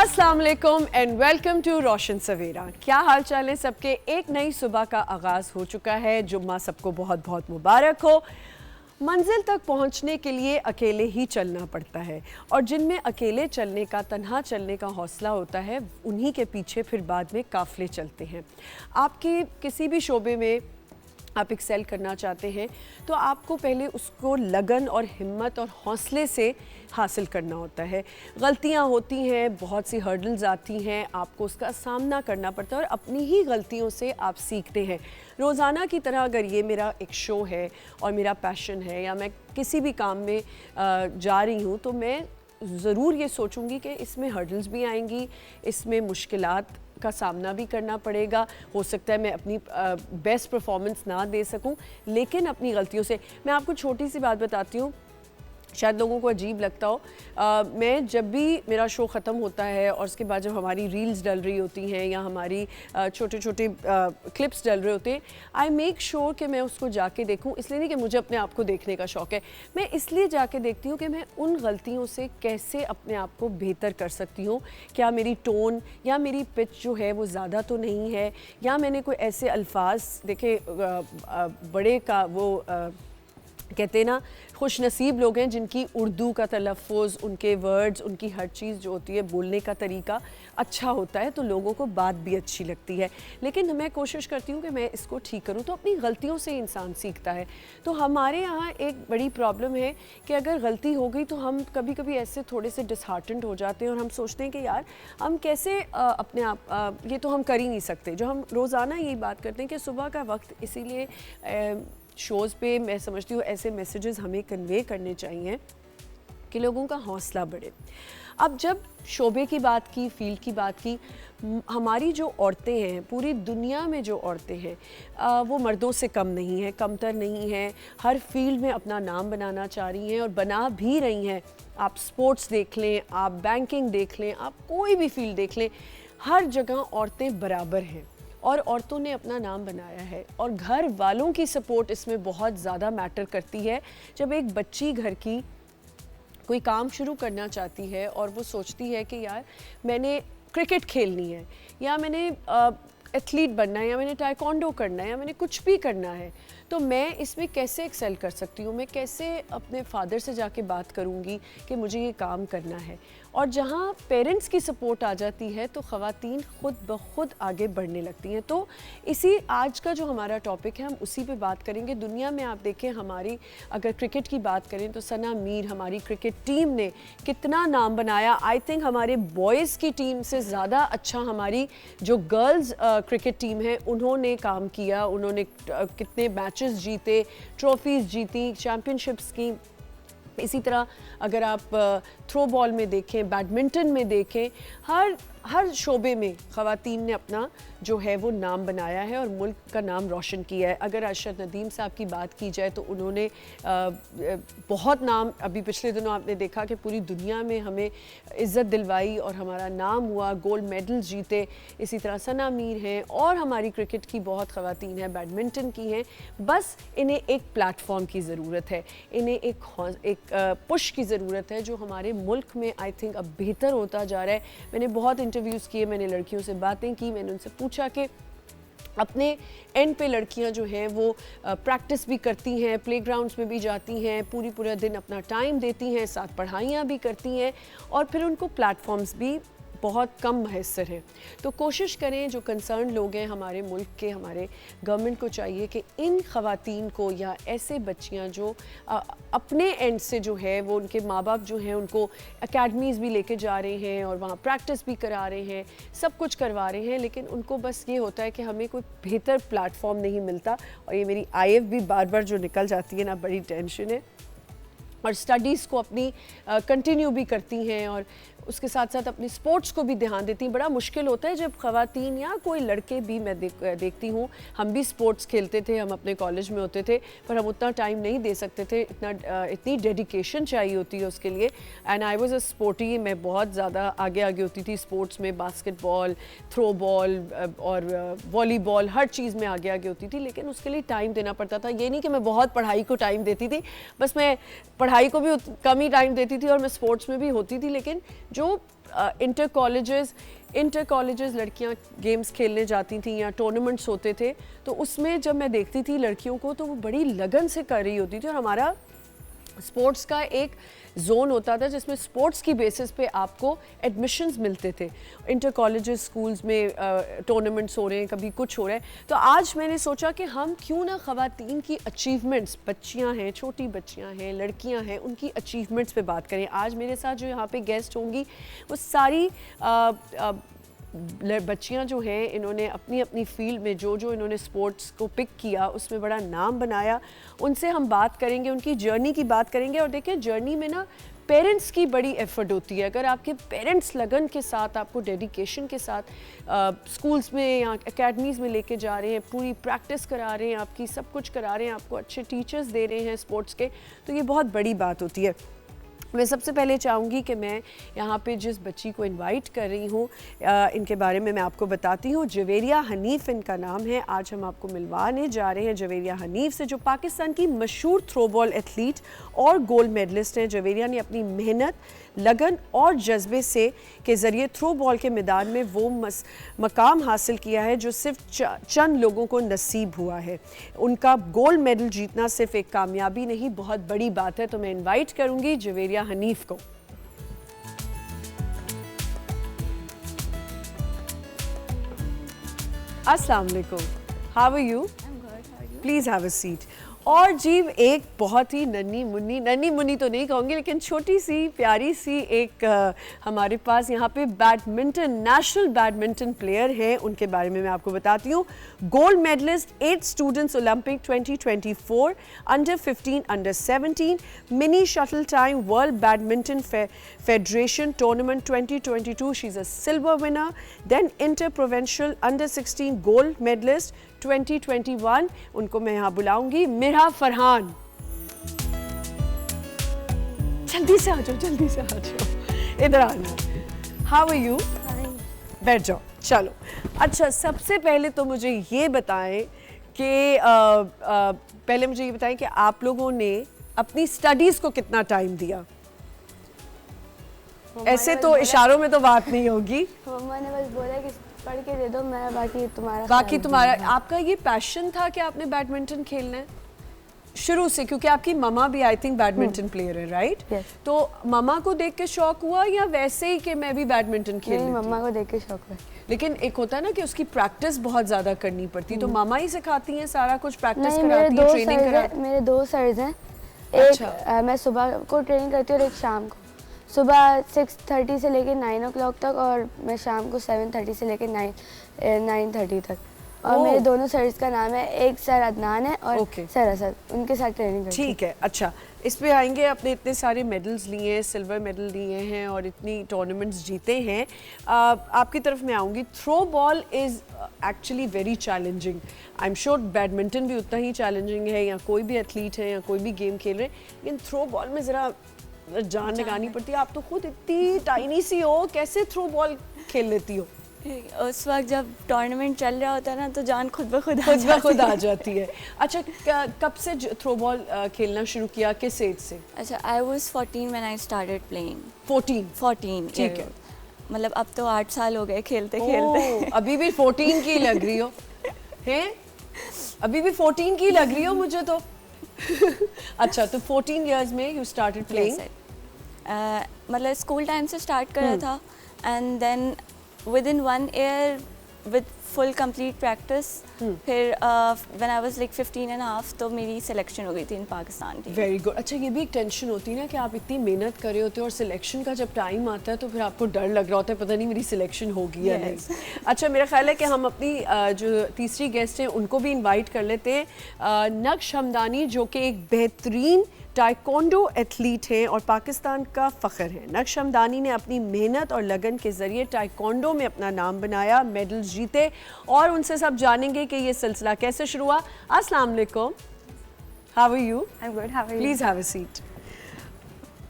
अस्सलाम वालेकुम and welcome to रोशन सवेरा। क्या हाल चाल है सबके। एक नई सुबह का आगाज़ हो चुका है। जुम्मा सबको बहुत बहुत मुबारक हो। मंजिल तक पहुंचने के लिए अकेले ही चलना पड़ता है और जिनमें अकेले चलने का, तन्हा चलने का हौसला होता है, उन्हीं के पीछे फिर बाद में काफ़िले चलते हैं। आपके किसी भी शोबे में आप एक्सेल करना चाहते हैं तो आपको पहले उसको लगन और हिम्मत और हौसले से हासिल करना होता है। गलतियां होती हैं, बहुत सी हर्डल्स आती हैं, आपको उसका सामना करना पड़ता है और अपनी ही गलतियों से आप सीखते हैं। रोज़ाना की तरह अगर ये मेरा एक शो है और मेरा पैशन है या मैं किसी भी काम में जा रही हूँ तो मैं ज़रूर ये सोचूंगी कि इसमें हर्डल्स भी आएंगी, इसमें मुश्किलात का सामना भी करना पड़ेगा। हो सकता है मैं अपनी बेस्ट परफॉर्मेंस ना दे सकूं, लेकिन अपनी गलतियों से। मैं आपको छोटी सी बात बताती हूँ, शायद लोगों को अजीब लगता हो। मैं जब भी मेरा शो ख़त्म होता है और उसके बाद जब हमारी रील्स डल रही होती हैं या हमारी छोटे छोटे क्लिप्स डल रहे होते हैं, आई मेक श्योर कि मैं उसको जाके देखूं। इसलिए नहीं कि मुझे अपने आप को देखने का शौक़ है, मैं इसलिए जाके देखती हूँ कि मैं उन गलतियों से कैसे अपने आप को बेहतर कर सकती हूँ। क्या मेरी टोन या मेरी पिच जो है वो ज़्यादा तो नहीं है, या मैंने कोई ऐसे अल्फाज देखे, बड़े का वो कहते हैं ना, खुश नसीब लोग हैं जिनकी उर्दू का तलफ़ुज़, उनके वर्ड्स, उनकी हर चीज़ जो होती है, बोलने का तरीका अच्छा होता है तो लोगों को बात भी अच्छी लगती है। लेकिन मैं कोशिश करती हूँ कि मैं इसको ठीक करूँ। तो अपनी गलतियों से इंसान सीखता है। तो हमारे यहाँ एक बड़ी प्रॉब्लम है कि अगर गलती हो गई तो हम कभी कभी ऐसे थोड़े से डिसहार्टेंड हो जाते हैं और हम सोचते हैं कि यार हम कैसे अपने आप ये तो हम कर ही नहीं सकते। जो हम रोज़ाना यही बात करते हैं कि सुबह का वक्त, इसीलिए शोज़ पे मैं समझती हूँ ऐसे मैसेजेस हमें कन्वे करने चाहिए कि लोगों का हौसला बढ़े। अब जब शोबे की बात की, फील्ड की बात की, हमारी जो औरतें हैं, पूरी दुनिया में जो औरतें हैं, वो मर्दों से कम नहीं हैं, कमतर नहीं हैं। हर फील्ड में अपना नाम बनाना चाह रही हैं और बना भी रही हैं। आप स्पोर्ट्स देख लें, आप बैंकिंग देख लें, आप कोई भी फील्ड देख लें, हर जगह औरतें बराबर हैं और औरतों ने अपना नाम बनाया है। और घर वालों की सपोर्ट इसमें बहुत ज़्यादा मैटर करती है। जब एक बच्ची घर की कोई काम शुरू करना चाहती है और वो सोचती है कि यार मैंने क्रिकेट खेलनी है, या मैंने एथलीट बनना है, या मैंने टाइकोंडो करना है, या मैंने कुछ भी करना है, तो मैं इसमें कैसे एक्सेल कर सकती हूँ, मैं कैसे अपने फादर से जाके बात करूँगी कि मुझे ये काम करना है। और जहाँ पेरेंट्स की सपोर्ट आ जाती है तो ख़वातीन खुद ब खुद आगे बढ़ने लगती हैं। तो इसी आज का जो हमारा टॉपिक है, हम उसी पे बात करेंगे। दुनिया में आप देखें, हमारी अगर क्रिकेट की बात करें तो सना मीर, हमारी क्रिकेट टीम ने कितना नाम बनाया। आई थिंक हमारे बॉयज़ की टीम से ज़्यादा अच्छा हमारी जो गर्ल्स क्रिकेट टीम है उन्होंने काम किया। उन्होंने कितने मैचेस जीते, ट्रॉफीज़ जीती, चैम्पियनशिप्स की। इसी तरह अगर आप थ्रो बॉल में देखें, बैडमिंटन में देखें, हर शोबे में ख़वातीन ने अपना जो है वो नाम बनाया है और मुल्क का नाम रोशन किया है। अगर अरशद नदीम साहब की बात की जाए तो उन्होंने बहुत नाम, अभी पिछले दिनों आपने देखा कि पूरी दुनिया में हमें इज़्ज़त दिलवाई और हमारा नाम हुआ, गोल्ड मेडल जीते। इसी तरह सना मीर हैं और हमारी क्रिकेट की बहुत ख़वातीन हैं, बैडमिंटन की हैं। बस इन्हें एक प्लेटफॉर्म की ज़रूरत है, इन्हें एक पुश की ज़रूरत है जो हमारे मुल्क में आई थिंक अब बेहतर होता जा रहा है। मैंने बहुत इंटरव्यूज़ किए, मैंने लड़कियों से बातें की, मैंने उनसे पूछा कि अपने एंड पे लड़कियां जो हैं वो प्रैक्टिस भी करती हैं, प्लेग्राउंड्स में भी जाती हैं, पूरा दिन अपना टाइम देती हैं, साथ पढ़ाइयाँ भी करती हैं और फिर उनको प्लेटफॉर्म्स भी बहुत कम मैसर है। तो कोशिश करें, जो कंसर्न लोग हैं हमारे मुल्क के, हमारे गवर्नमेंट को चाहिए कि इन ख़वातीन को या ऐसे बच्चियां जो अपने एंड से जो है वो, उनके माँ बाप जो हैं उनको एकेडमीज़ भी लेके जा रहे हैं और वहाँ प्रैक्टिस भी करा रहे हैं, सब कुछ करवा रहे हैं, लेकिन उनको बस ये होता है कि हमें कोई बेहतर प्लेटफॉर्म नहीं मिलता। और ये मेरी IF भी बार बार जो निकल जाती है ना, बड़ी टेंशन है। और स्टडीज़ को अपनी कंटिन्यू भी करती हैं और उसके साथ साथ अपनी स्पोर्ट्स को भी ध्यान देती हैं। बड़ा मुश्किल होता है जब ख़वातीन या कोई लड़के भी, मैं देखती हूँ, हम भी स्पोर्ट्स खेलते थे, हम अपने कॉलेज में होते थे, पर हम उतना टाइम नहीं दे सकते थे, इतनी डेडिकेशन चाहिए होती है उसके लिए। And I was a sporty, मैं बहुत ज़्यादा आगे होती थी स्पोर्ट्स में, बास्केटबॉल, थ्रो बॉल और वॉलीबॉल, हर चीज़ में आगे होती थी, लेकिन उसके लिए टाइम देना पड़ता था। ये नहीं कि मैं बहुत पढ़ाई को टाइम देती थी, बस मैं पढ़ाई को भी कम ही टाइम देती थी और मैं स्पोर्ट्स में भी होती थी, लेकिन जो इंटर कॉलेजेस लड़कियां गेम्स खेलने जाती थी या टूर्नामेंट्स होते थे, तो उसमें जब मैं देखती थी लड़कियों को तो वो बड़ी लगन से कर रही होती थी। और हमारा स्पोर्ट्स का एक जोन होता था जिसमें स्पोर्ट्स की बेसिस पे आपको एडमिशन्स मिलते थे। इंटर कॉलेजेस स्कूल्स में टूर्नामेंट्स हो रहे हैं, कभी कुछ हो रहा है। तो आज मैंने सोचा कि हम क्यों ना ख़वातीन की अचीवमेंट्स, बच्चियां हैं, छोटी बच्चियां हैं, लड़कियां हैं, उनकी अचीवमेंट्स पे बात करें। आज मेरे साथ जो यहाँ पे गेस्ट होंगी वो सारी बच्चियां जो हैं, इन्होंने अपनी अपनी फील्ड में जो इन्होंने स्पोर्ट्स को पिक किया उसमें बड़ा नाम बनाया। उनसे हम बात करेंगे, उनकी जर्नी की बात करेंगे। और देखिए, जर्नी में ना पेरेंट्स की बड़ी एफर्ट होती है। अगर आपके पेरेंट्स लगन के साथ, आपको डेडिकेशन के साथ स्कूल्स में या एकेडमीज़ में लेके जा रहे हैं, पूरी प्रैक्टिस करा रहे हैं, आपकी सब कुछ करा रहे हैं, आपको अच्छे टीचर्स दे रहे हैं स्पोर्ट्स के, तो ये बहुत बड़ी बात होती है। मैं सबसे पहले चाहूँगी कि मैं यहाँ पे जिस बच्ची को इनवाइट कर रही हूँ इनके बारे में मैं आपको बताती हूँ। जवेरिया हनीफ इनका नाम है। आज हम आपको मिलवाने जा रहे हैं जवेरिया हनीफ से, जो पाकिस्तान की मशहूर थ्रोबॉल एथलीट और गोल्ड मेडलिस्ट हैं। जवेरिया ने अपनी मेहनत, लगन और जज्बे से के ज़रिए थ्रो बॉल के मैदान में वो मकाम हासिल किया है जो सिर्फ चंद लोगों को नसीब हुआ है। उनका गोल्ड मेडल जीतना सिर्फ एक कामयाबी नहीं, बहुत बड़ी बात है। तो मैं इनवाइट करूंगी जवेरिया हनीफ को। अस्सलाम वालेकुम, how are you? Please have a seat. और जी, एक बहुत ही नन्ही मुन्नी तो नहीं कहूँगी, लेकिन छोटी सी प्यारी सी एक हमारे पास यहाँ पे नेशनल बैडमिंटन प्लेयर हैं। उनके बारे में मैं आपको बताती हूँ। Gold medallist 8 students Olympic 2024, under 15, under 17, mini shuttle time world badminton federation tournament 2022, she is a silver winner. Then inter provincial under 16 gold medallist 2021। उनको मैं यहाँ बुलाऊंगी, मिरा फरहान। जल्दी से आ जाओ, इधर आना। How are you? बैठ जाओ। चलो, अच्छा, सबसे पहले तो मुझे ये बताएं कि आप लोगों ने अपनी स्टडीज को कितना टाइम दिया? ऐसे तो इशारों में तो बात नहीं होगी। मम्मा ने बस बोला कि पढ़ के दे दो, मैं बाकी तुम्हारा आपका ये पैशन था कि आपने बैडमिंटन खेलना है शुरू से? क्योंकि आपकी ममा भी आई थिंक बैडमिंटन प्लेयर है, राइट? तो ममा को देख के शौक हुआ या वैसे ही कि मैं भी बैडमिंटन खेल लेती? मम्मा को देख के शौक हुआ। लेकिन एक होता है ना कि उसकी प्रैक्टिस बहुत ज्यादा करनी पड़ती, तो मामा ही सिखाती हैं सारा कुछ, प्रैक्टिस कराती हैं, ट्रेनिंग कराती हैं? मेरे 2 सर्स हैं। एक मैं सुबह को ट्रेनिंग करती हूँ और एक शाम को। सुबह 6:30 से लेकर 9 o'clock तक, और मैं शाम को 7:30 से लेकर 9:30 तक। और मेरे दोनों सर्स का नाम है, एक सर अदनान है और सर असद, उनके साथ ट्रेनिंग करती हूँ। ठीक है, अच्छा, इस पे आएंगे। आपने इतने सारे मेडल्स लिए हैं, सिल्वर मेडल लिए हैं और इतनी टूर्नामेंट्स जीते हैं। आपकी तरफ मैं आऊँगी। Throw ball is actually very challenging. I am sure badminton भी उतना ही चैलेंजिंग है, या कोई भी एथलीट है या कोई भी गेम खेल रहे हैं, लेकिन थ्रो बॉल में ज़रा जान लगानी पड़ती है। आप तो खुद इतनी टाइनी सी हो, कैसे थ्रो बॉल खेल लेती हो? उस वक्त जब टूर्नामेंट चल रहा होता है ना, तो जान खुद ब खुद आ जाती है। अच्छा, कब से थ्रो बॉल खेलना शुरू किया, किस एज से? अच्छा, I was 14 when I started playing. 14? ठीक है, मतलब अब तो 8 साल हो गए खेलते खेलते। अभी भी 14 की लग रही हो हैं? अभी भी 14 की लग रही हो मुझे तो। अच्छा, तो 14 इयर्स में यू स्टार्टेड प्लेइंग? मतलब स्कूल टाइम से स्टार्ट करा था, and then within 1 year with full complete practice, फिर when I was like 15 and a half, तो मेरी सिलेक्शन हो गई थी इन पाकिस्तान टीम। Very good. अच्छा, ये भी एक टेंशन होती है ना कि आप इतनी मेहनत कर रहे होते हो और सिलेक्शन का जब टाइम आता है तो फिर आपको डर लग रहा होता है, पता नहीं मेरी सिलेक्शन होगी या नहीं। अच्छा, मेरा ख्याल है कि हम अपनी जो तीसरी गेस्ट हैं उनको भी इन्वाइट कर लेते हैं। नक्श हमदानी, जो कि एक बेहतरीन टाइकोंडो एथलीट हैं और पाकिस्तान का फ़ख्र है। नक्श हमदानी ने अपनी मेहनत और लगन के ज़रिए टाइकोंडो में अपना नाम बनाया, मेडल्स जीते, और उनसे सब जानेंगे कि ये सिलसिला कैसे शुरू हुआ। अस्सलाम वालेकुम, how are you? I am good, how are you? Please have a seat.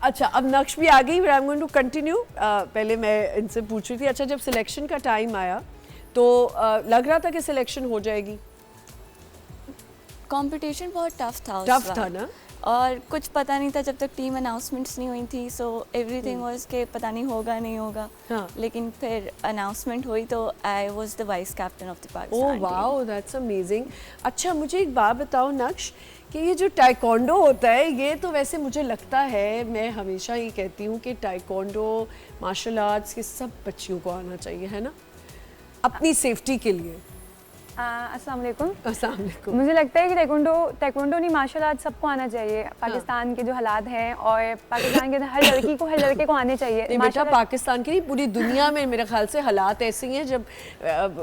अच्छा, अब नक्श भी आ गई, I am going to continue. पहले मैं इनसे पूछ रही थी, अच्छा, जब सिलेक्शन का टाइम आया तो लग रहा था कि सिलेक्शन हो जाएगी? कंपटीशन बहुत टफ था ना? और कुछ पता नहीं था जब तक टीम अनाउंसमेंट्स नहीं हुई थी, सो एवरीथिंग वाज के पता नहीं होगा नहीं होगा। हाँ। लेकिन फिर अनाउंसमेंट हुई तो आई was the vice captain of the oh Pakistan wow, that's amazing. अच्छा मुझे एक बात बताओ नक्श, कि ये जो टाइकोंडो होता है, ये तो वैसे मुझे लगता है, मैं हमेशा ही कहती हूँ कि टाइकोंडो मार्शल आर्ट्स के सब बच्चियों को आना चाहिए, है ना, अपनी सेफ्टी के लिए। अस्सलाम वालेकुम। अस्सलाम वालेकुम। मुझे लगता है कि ताइक्वांडो नहीं, मार्शल आर्ट सबको आना चाहिए। पाकिस्तान के जो हालात हैं और पाकिस्तान के हर लड़की को, हर लड़के को आने चाहिए। नहीं बेटा, पाकिस्तान की नहीं, पूरी दुनिया में मेरे ख्याल से हालात ऐसे ही हैं,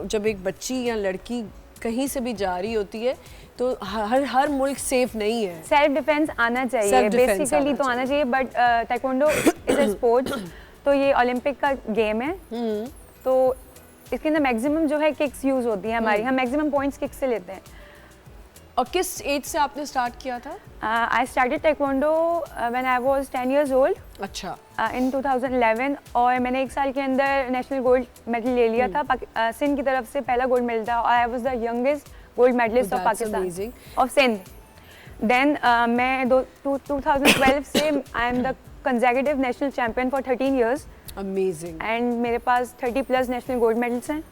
जब एक बच्ची या लड़की कहीं से भी जा रही होती है तो हर मुल्क सेफ नहीं है। सेल्फ डिफेंस आना चाहिए, Self-defense बेसिकली तो आना चाहिए, but taekwondo is a sport, तो ये ओलंपिक का गेम है, तो इसके अंदर मैक्सिमम जो है किक्स यूज होती हैं हमारी, हम मैक्सिमम पॉइंट्स किक से लेते हैं। और किस एज से आपने स्टार्ट किया था? I started taekwondo when I was 10 years old अच्छा। इन 2011, और मैंने 1 साल के अंदर नेशनल गोल्ड मेडल ले लिया था। सिंध की तरफ से पहला गोल्ड मेडल था, और I was the youngest gold medallist of Pakistan, of Sindh. Then मैं 2012 से I am the consecutive national champion for 13 years। Amazing. And मेरे पास 30+ नेशनल गोल्ड मेडल्स हैं,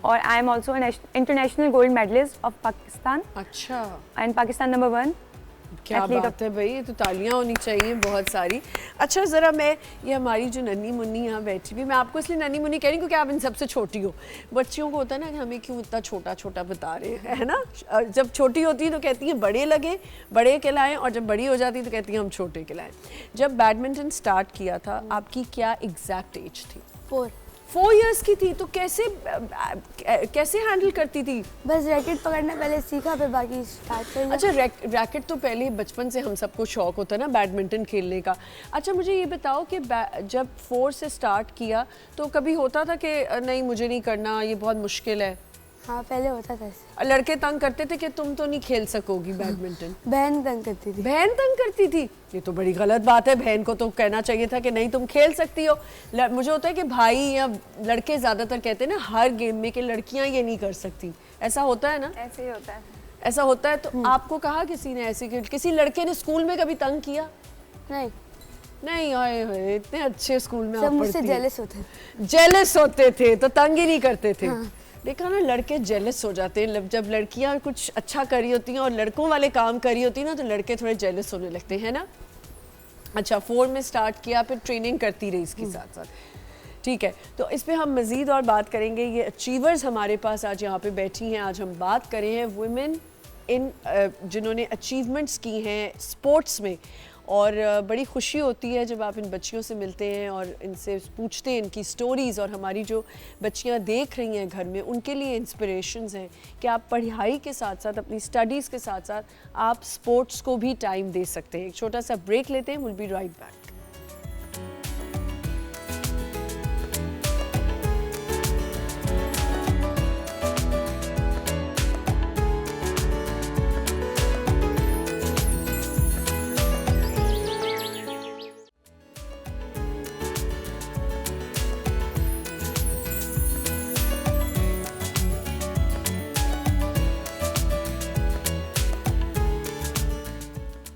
और I am also international gold medallist of Pakistan अच्छा। And Pakistan number 1। क्या बात है भाई, ये तो तालियां होनी चाहिए बहुत सारी। अच्छा ज़रा मैं, ये हमारी जो नन्ही मुन्नी यहाँ बैठी हुई, मैं आपको इसलिए नन्ही मुन्नी कह रही हूँ क्योंकि आप इन सबसे छोटी हो। बच्चियों को होता है ना कि हमें क्यों इतना छोटा छोटा बता रहे हैं, है ना। जब छोटी होती है तो कहती हैं बड़े लगे, बड़े कहलाएं, और जब बड़ी हो जाती है तो कहती हैं हम छोटे कहलाएं। जब बैडमिंटन स्टार्ट किया था, आपकी क्या एग्जैक्ट एज थी? 4 years की थी, तो कैसे हैंडल करती थी? बस रैकेट पकड़ना पहले सीखा, फिर बाकी स्टार्ट कर लिया। अच्छा, रैकेट तो पहले बचपन से हम सबको शौक होता है ना बैडमिंटन खेलने का। अच्छा मुझे ये बताओ कि जब 4 से स्टार्ट किया तो कभी होता था कि नहीं मुझे नहीं करना, ये बहुत मुश्किल है? हाँ पहले होता था ऐसे। और लड़के तंग करते थे कि तुम तो नहीं खेल सकोगी बैडमिंटन? बहन तंग करती थी। बहन तंग करती थी? ये तो बड़ी गलत बात है, बहन को तो कहना चाहिए था कि नहीं तुम खेल सकती हो। मुझे होता है कि भाई या लड़के ज़्यादातर कहते हैं ना हर गेम में कि लड़कियां ये नहीं कर सकती, ऐसा होता है ना? ऐसे ही होता है। ऐसा होता है, तो आपको कहा किसी ने ऐसे, किसी लड़के ने स्कूल में कभी तंग किया? नहीं, नहीं, आए इतने अच्छे स्कूल में सब आप मुझसे पढ़ती हैं। जेलस होते थे तो तंग ही नहीं करते थे। देखा ना, लड़के जेलस हो जाते हैं जब लड़कियां कुछ अच्छा कर रही होती हैं और लड़कों वाले काम कर रही होती हैं ना, तो लड़के थोड़े जेलस होने लगते हैं ना। अच्छा, 4 में स्टार्ट किया, फिर ट्रेनिंग करती रही इसके साथ साथ, ठीक है। तो इस पे हम मज़ीद और बात करेंगे। ये अचीवर्स हमारे पास आज यहाँ पे बैठी हैं। आज हम बात करें हैं वुमेन इन जिन्होंने अचीवमेंट्स की हैं स्पोर्ट्स में, और बड़ी खुशी होती है जब आप इन बच्चियों से मिलते हैं और इनसे पूछते हैं इनकी स्टोरीज़। और हमारी जो बच्चियां देख रही हैं घर में, उनके लिए इंस्पिरेशंस हैं कि आप पढ़ाई के साथ साथ, अपनी स्टडीज़ के साथ साथ आप स्पोर्ट्स को भी टाइम दे सकते हैं। एक छोटा सा ब्रेक लेते हैं, will be right back.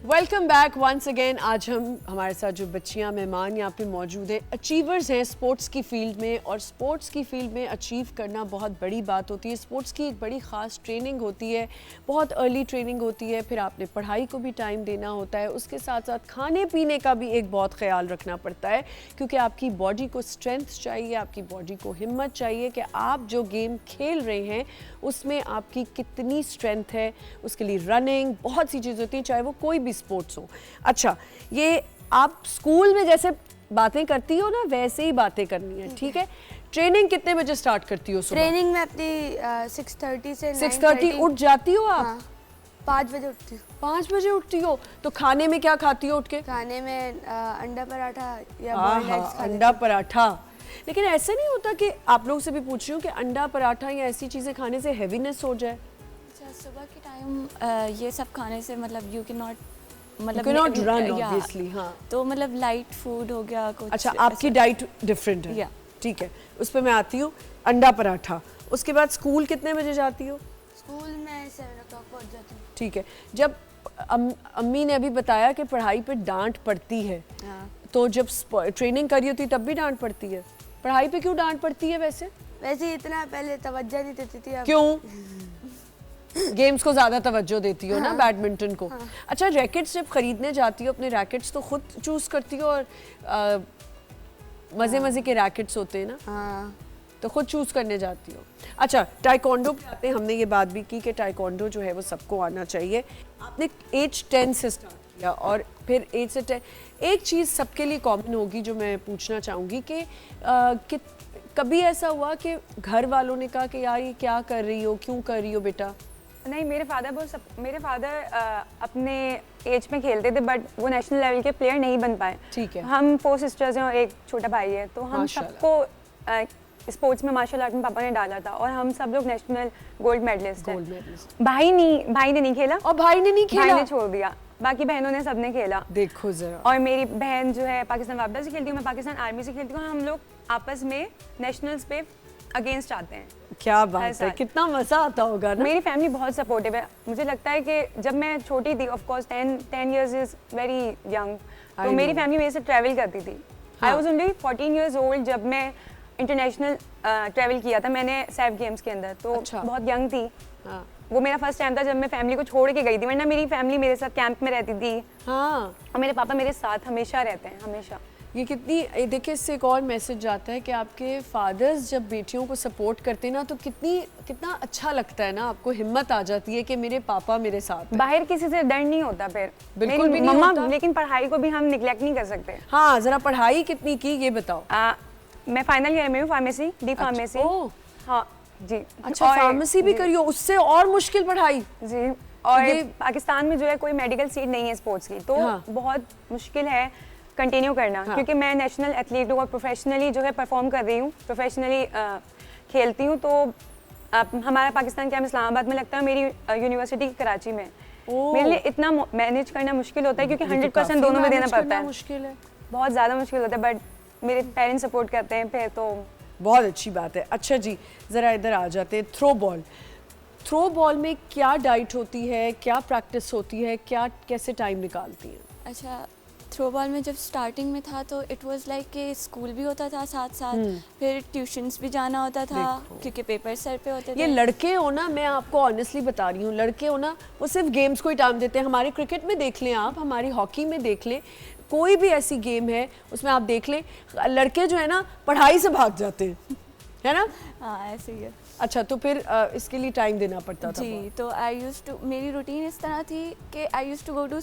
Welcome back once again. आज हमारे साथ जो बच्चियां मेहमान यहाँ पे मौजूद हैं, अचीवर्स हैं स्पोर्ट्स की फील्ड में, और स्पोर्ट्स की फील्ड में अचीव करना बहुत बड़ी बात होती है। स्पोर्ट्स की एक बड़ी ख़ास ट्रेनिंग होती है, बहुत अर्ली ट्रेनिंग होती है, फिर आपने पढ़ाई को भी टाइम देना होता है, उसके साथ साथ खाने पीने का भी एक बहुत ख्याल रखना पड़ता है, क्योंकि आपकी बॉडी को स्ट्रेंथ चाहिए, आपकी बॉडी को हिम्मत चाहिए कि आप जो गेम खेल रहे हैं उसमें आपकी कितनी स्ट्रेंथ है, उसके लिए रनिंग, बहुत सी चीज़ें होती हैं, चाहे वो कोई भी स्पोर्ट्स हो। अच्छा, ये आप स्कूल में जैसे बातें करती हो ना, वैसे ही बातें करनी है, ठीक है। ट्रेनिंग कितने बजे स्टार्ट करती हो सुबह? ट्रेनिंग में अपनी 6:30 से 6:30 उठ जाती हो आप? हाँ, 5 बजे उठती हूँ। 5 बजे उठती हो, तो खाने में क्या खाती हो उठ के? खाने में अंडा पराठा या बॉइल्ड एग्स खा अंडा पराठा। लेकिन ऐसा नहीं होता कि आप लोगों से भी पूछ रही हूँ कि अंडा पराठा या ऐसी चीज़ें खाने से हैवीनेस हो जाए? अच्छा, सुबह के टाइम ये सब खाने से मतलब यू कैन नॉट, मतलब cannot run obviously, हाँ। तो मतलब लाइट फूड हो गया कुछ। अच्छा, आपकी डाइट डिफरेंट है, ठीक है, उस पर मैं आती हूँ। अंडा पराठा, उसके बाद स्कूल कितने बजे जाती हो? स्कूल में 7 o'clock पहुँच जाती हूँ। ठीक है, जब अम्मी ने अभी बताया कि पढ़ाई पे डांट पड़ती है, हाँ। तो जब ट्रेनिंग करी होती तब भी डांट पड़ती है? पढ़ाई पे क्यों डांट पड़ती है वैसे? वैसे इतना पहले तवज्जो नहीं देती थी, अब क्यों? गेम्स को ज्यादा तवज्जो देती हो ना, बैडमिंटन को। अच्छा, रैकेट्स जब खरीदने जाती हो अपने रैकेट्स तो खुद चूज करती हो, और मजे मजे के रैकेट्स होते हैं ना, हाँ। तो खुद चूज करने जाती हो। अच्छा, टाइकोंडो पे आते हैं, हमने ये बात भी की कि टाइकोंडो जो है वो सबको आना चाहिए। आपने एज 10 से स्टार्ट किया और फिर एज से 10, एक चीज़ सबके लिए कॉमन होगी जो मैं पूछना चाहूँगी कि कभी ऐसा हुआ कि घर वालों ने कहा कि यार ये क्या कर रही हो, क्यों कर रही हो बेटा? नहीं, मेरे फादर अपने एज में खेलते थे, बट वो नेशनल लेवल के प्लेयर नहीं बन पाए। ठीक है। हम 4 सिस्टर्स हैं और एक छोटा भाई है, तो हम माशाल्लाह। सबको स्पोर्ट्स में मार्शल आर्ट में पापा ने डाला था और हम सब लोग नेशनल गोल्ड मेडलिस्ट हैं। Gold medallist. भाई ने नहीं खेला, और भाई ने नहीं भाई खेला? ने छोड़ दिया, बाकी बहनों ने सबने खेला। देखो जरा। और मेरी बहन जो है पाकिस्तान वापडा से खेलती है, मैं पाकिस्तान आर्मी से खेलती हूँ, हम लोग आपस में नेशनल्स पे अगेंस्ट आते हैं। क्या बात है, ऐसा। कितना मजा आता होगा ना। मेरी फैमिली बहुत सपोर्टिव है। मुझे लगता है कि जब मैं छोटी थी, of course 10 years is very young, I तो मेरी know. फैमिली मेरे से ट्रैवल करती थी। हाँ। I was only 14 years old जब मैं इंटरनेशनल ट्रैवल किया था मैंने सैफ गेम्स के अंदर, तो अच्छा। बहुत यंग थी। हाँ। वो मेरा फर्स्ट टाइम था जब मैं फैमिली को छोड़ के गई थी, वरना मेरी फैमिली मेरे साथ कैंप में रहती थी हाँ, और मेरे पापा मेरे साथ हमेशा रहते हैं, हमेशा। ये कितनी, देखिए इससे एक और मैसेज जाता है कि आपके फादर्स जब बेटियों को सपोर्ट करते हैं ना तो कितना अच्छा लगता है ना, आपको हिम्मत आ जाती है कि मेरे पापा मेरे साथ हैं। बाहर किसी से डर नहीं होता फिर। बिल्कुल भी नहीं मम्मा, होता। लेकिन पढ़ाई को भी हम निगलेक्ट नहीं कर सकते। हाँ, जरा पढ़ाई कितनी की ये बताओ। मैं फाइनल ईयर में हूँ, फार्मेसी, डी फार्मेसी। ओह, हाँ जी। अच्छा, और- फार्मेसी भी जी, करी हो, उससे और मुश्किल पढ़ाई। जी। और ये- पाकिस्तान में जो है कोई मेडिकल सीट नहीं है स्पोर्ट्स की, तो हाँ। बहुत मुश्किल है कंटिन्यू करना। हाँ। क्योंकि मैं नेशनल एथलीट हूँ और प्रोफेशनली जो है परफॉर्म कर रही हूँ, प्रोफेशनली खेलती हूँ, तो हमारा पाकिस्तान कैंप इस्लामाबाद में लगता है, मेरी यूनिवर्सिटी कराची में। ओह। मेरे लिए इतना मैनेज करना मुश्किल होता है क्योंकि ये तो 100% काफी दोनों में देना manage पड़ता करना है। मुश्किल है। बहुत ज़्यादा मुश्किल होता है, बट मेरे पेरेंट्स सपोर्ट करते हैं फिर तो। बहुत अच्छी बात है। अच्छा जी, ज़रा इधर आ जाते हैं। थ्रो बॉल में क्या डाइट होती है, क्या प्रैक्टिस होती है, क्या कैसे टाइम निकालती हैं? अच्छा, थ्रो बॉल में जब स्टार्टिंग में था तो इट वाज लाइक कि स्कूल भी होता था साथ साथ, फिर ट्यूशन्स भी जाना होता था क्योंकि पेपर सर पे होते ये थे। लड़के हो ना, मैं आपको ऑनेस्टली बता रही हूँ, लड़के हो ना वो सिर्फ गेम्स को ही टाइम देते हैं। हमारे क्रिकेट में देख लें आप, हमारी हॉकी में देख लें, कोई भी ऐसी गेम है उसमें आप देख लें, लड़के जो है ना पढ़ाई से भाग जाते हैं, है ना? हाँ, ऐसे ही है। अच्छा, तो फिर इसके लिए टाइम देना पड़ता था जी, बहुत। तो आई यूज टू, मेरी रूटीन इस तरह थी कि I use to go to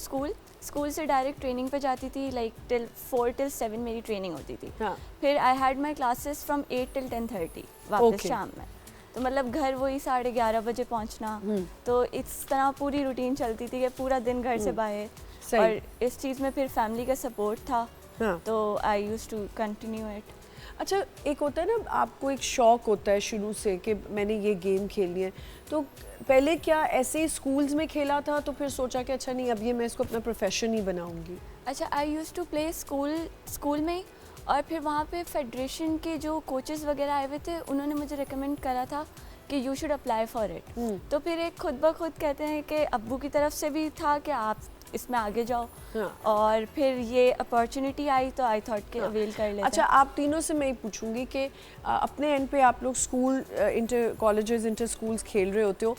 school से डायरेक्ट ट्रेनिंग पे जाती थी, लाइक टिल 4 till 7 मेरी ट्रेनिंग होती थी। हाँ। फिर I had my classes from 8 till 10:30 वापस Okay. शाम में। तो मतलब घर वही 11:30 बजे पहुंचना, तो इस तरह पूरी रूटीन चलती थी कि पूरा दिन घर से बाहर। सही। और इस चीज़ में फिर फैमिली का सपोर्ट था, हाँ। तो I use to continue it. अच्छा, एक होता है ना आपको एक शौक होता है शुरू से कि मैंने ये गेम खेलनी है, तो पहले क्या ऐसे ही स्कूल्स में खेला था तो फिर सोचा कि अच्छा नहीं अब ये मैं इसको अपना प्रोफेशन ही बनाऊंगी? अच्छा, आई यूज टू प्ले स्कूल में ही, और फिर वहाँ पे फेडरेशन के जो कोचेस वगैरह आए हुए थे उन्होंने मुझे रिकमेंड करा था कि you should apply for it. तो फिर एक खुद ब खुद कहते हैं कि अब्बू की तरफ से भी था कि आप इसमें आगे जाओ। हाँ। और फिर ये अपॉर्चुनिटी आई तो आई थॉट कि अवेल कर लेते अच्छा, हैं। आप तीनों से मैं ये पूछूंगी कि अपने एंड पे आप लोग school, inter colleges, inter schools खेल रहे होते हो,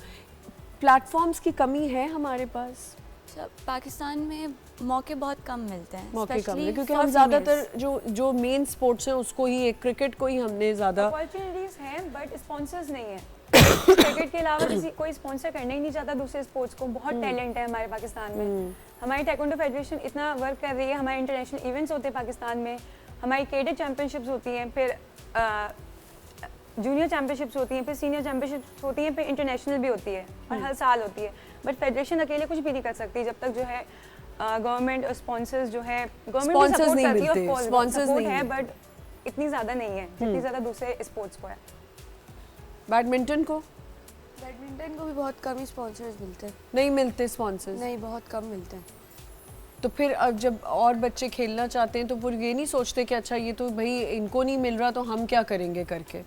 प्लेटफॉर्म्स की कमी है हमारे पास? अच्छा, पाकिस्तान में मौके बहुत कम मिलते हैं, मौके कम है especially क्योंकि for हम females। ज़्यादातर जो मेन स्पोर्ट्स हैं उसको ही, क्रिकेट को ही हमने ज़्यादा। अपॉर्चुनिटीज हैं बट स्पॉन्सर्स नहीं है। क्रिकेट के अलावा कोई स्पॉन्सर करना ही नहीं चाहता दूसरे स्पोर्ट्स को। बहुत टैलेंट है हमारे पाकिस्तान में। हमारी टाइकोंडो फेडरेशन इतना वर्क कर रही है, हमारे इंटरनेशनल इवेंट्स होते हैं पाकिस्तान में, हमारी कैडेट चैंपियनशिप्स होती हैं, फिर जूनियर चैंपियनशिप्स होती हैं, फिर सीनियर चैंपियनशिप्स होती हैं, फिर इंटरनेशनल भी होती है और हर साल होती है। बट फेडरेशन अकेले कुछ भी नहीं कर सकती जब तक जो है गवर्नमेंट और स्पॉन्सर्स जो है, गवर्नमेंट भी Sponsors सपोर्ट नहीं करती है, मिलते, of course, sponsors support नहीं है, मिलते। बट इतनी ज़्यादा नहीं है जितनी ज़्यादा दूसरे स्पोर्ट्स को है। बैडमिंटन को बैडमिंटन को भी बहुत कम ही स्पॉन्सर्स मिलते हैं। नहीं मिलते स्पॉन्सर्स? नहीं, बहुत कम मिलते हैं। तो फिर अब जब और बच्चे खेलना चाहते हैं तो फिर ये नहीं सोचते कि अच्छा ये तो भाई इनको नहीं मिल रहा तो हम क्या करेंगे करके?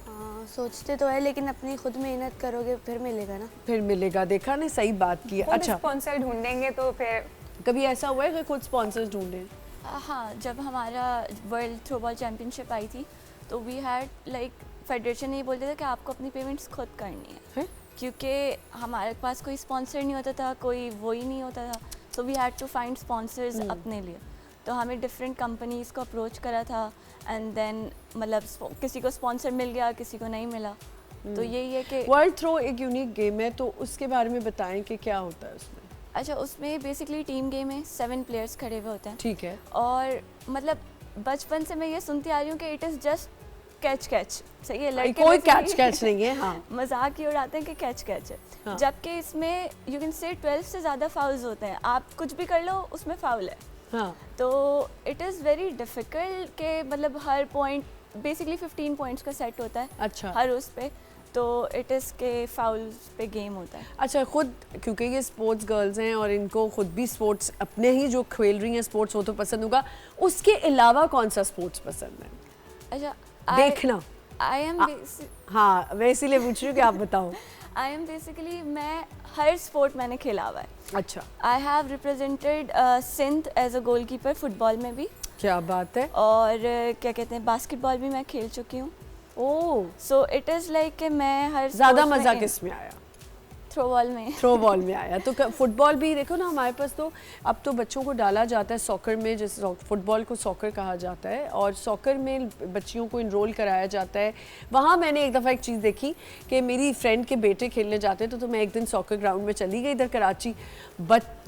हाँ, सोचते तो है, लेकिन अपनी खुद मेहनत करोगे फिर मिलेगा ना। फिर मिलेगा, देखा नहीं, सही बात की है। अच्छा, स्पॉन्सर ढूंढेंगे तो फिर कभी ऐसा हुआ है कि खुद स्पॉन्सर्स ढूंढे? हाँ, जब हमारा वर्ल्ड थ्रोबॉल चैम्पियनशिप आई थी तो वी हैड लाइक फेडरेशन ये बोलते थे कि आपको अपनी पेमेंट्स खुद करनी है, क्योंकि हमारे पास कोई स्पॉन्सर नहीं होता था, कोई वो ही नहीं होता था, so we had to find sponsors अपने लिए। तो हमें डिफरेंट कंपनीज़ को अप्रोच करा था एंड देन मतलब किसी को स्पॉन्सर मिल गया, किसी को नहीं मिला। तो यही है कि वर्ल्ड थ्रो एक यूनिक गेम है, तो उसके बारे में बताएं कि क्या होता है उसमें। अच्छा, उसमें बेसिकली टीम गेम है, 7 प्लेयर्स खड़े हुए होते हैं। ठीक है। और मतलब बचपन से मैं ये सुनती आ रही हूँ कि it is just catch catch, सही है, लड़के कोई basically कैच नहीं है। हाँ, मजाक ही उड़ाते हैं कि कैच कैच है। हाँ। जबकि इसमें यू कैन से 12 से ज़्यादा फाउल्स होते हैं, आप कुछ भी कर लो उसमें फाउल है। हाँ, तो इट इज़ वेरी डिफ़िकल्ट के मतलब हर पॉइंट बेसिकली 15 पॉइंट्स का सेट होता है। अच्छा। हर उस पे तो इट इज़ के फाउल्स पे गेम होता है। अच्छा, खुद क्योंकि ये स्पोर्ट्स गर्ल्स हैं और इनको खुद भी स्पोर्ट्स अपने ही जो खेल रही हैं स्पोर्ट्स वो तो पसंद होगा, उसके अलावा कौन सा स्पोर्ट्स पसंद है? अच्छा, देखना। आई एम हाँ, मैं इसीलिए पूछ रही हूँ कि आप बताओ। बेसिकली मैं हर स्पोर्ट मैंने खेला हुआ है। अच्छा, I have represented Sindh as a goalkeeper, football में भी, क्या बात है। और क्या कहते हैं बास्केटबॉल भी मैं खेल चुकी हूँ। ओह, सो इट इज़ लाइक कि मैं हर ज्यादा sports में मजा किस में आया? थ्रोबॉल में। थ्रो बॉल में आया। तो फुटबॉल भी देखो ना, हमारे पास तो अब तो बच्चों को डाला जाता है सॉकर में, जैसे फुटबॉल को सॉकर कहा जाता है, और सॉकर में बच्चियों को इनरोल कराया जाता है। वहाँ मैंने एक दफ़ा एक चीज़ देखी कि मेरी फ्रेंड के बेटे खेलने जाते तो मैं एक दिन सॉकर ग्राउंड में चली गई इधर कराची।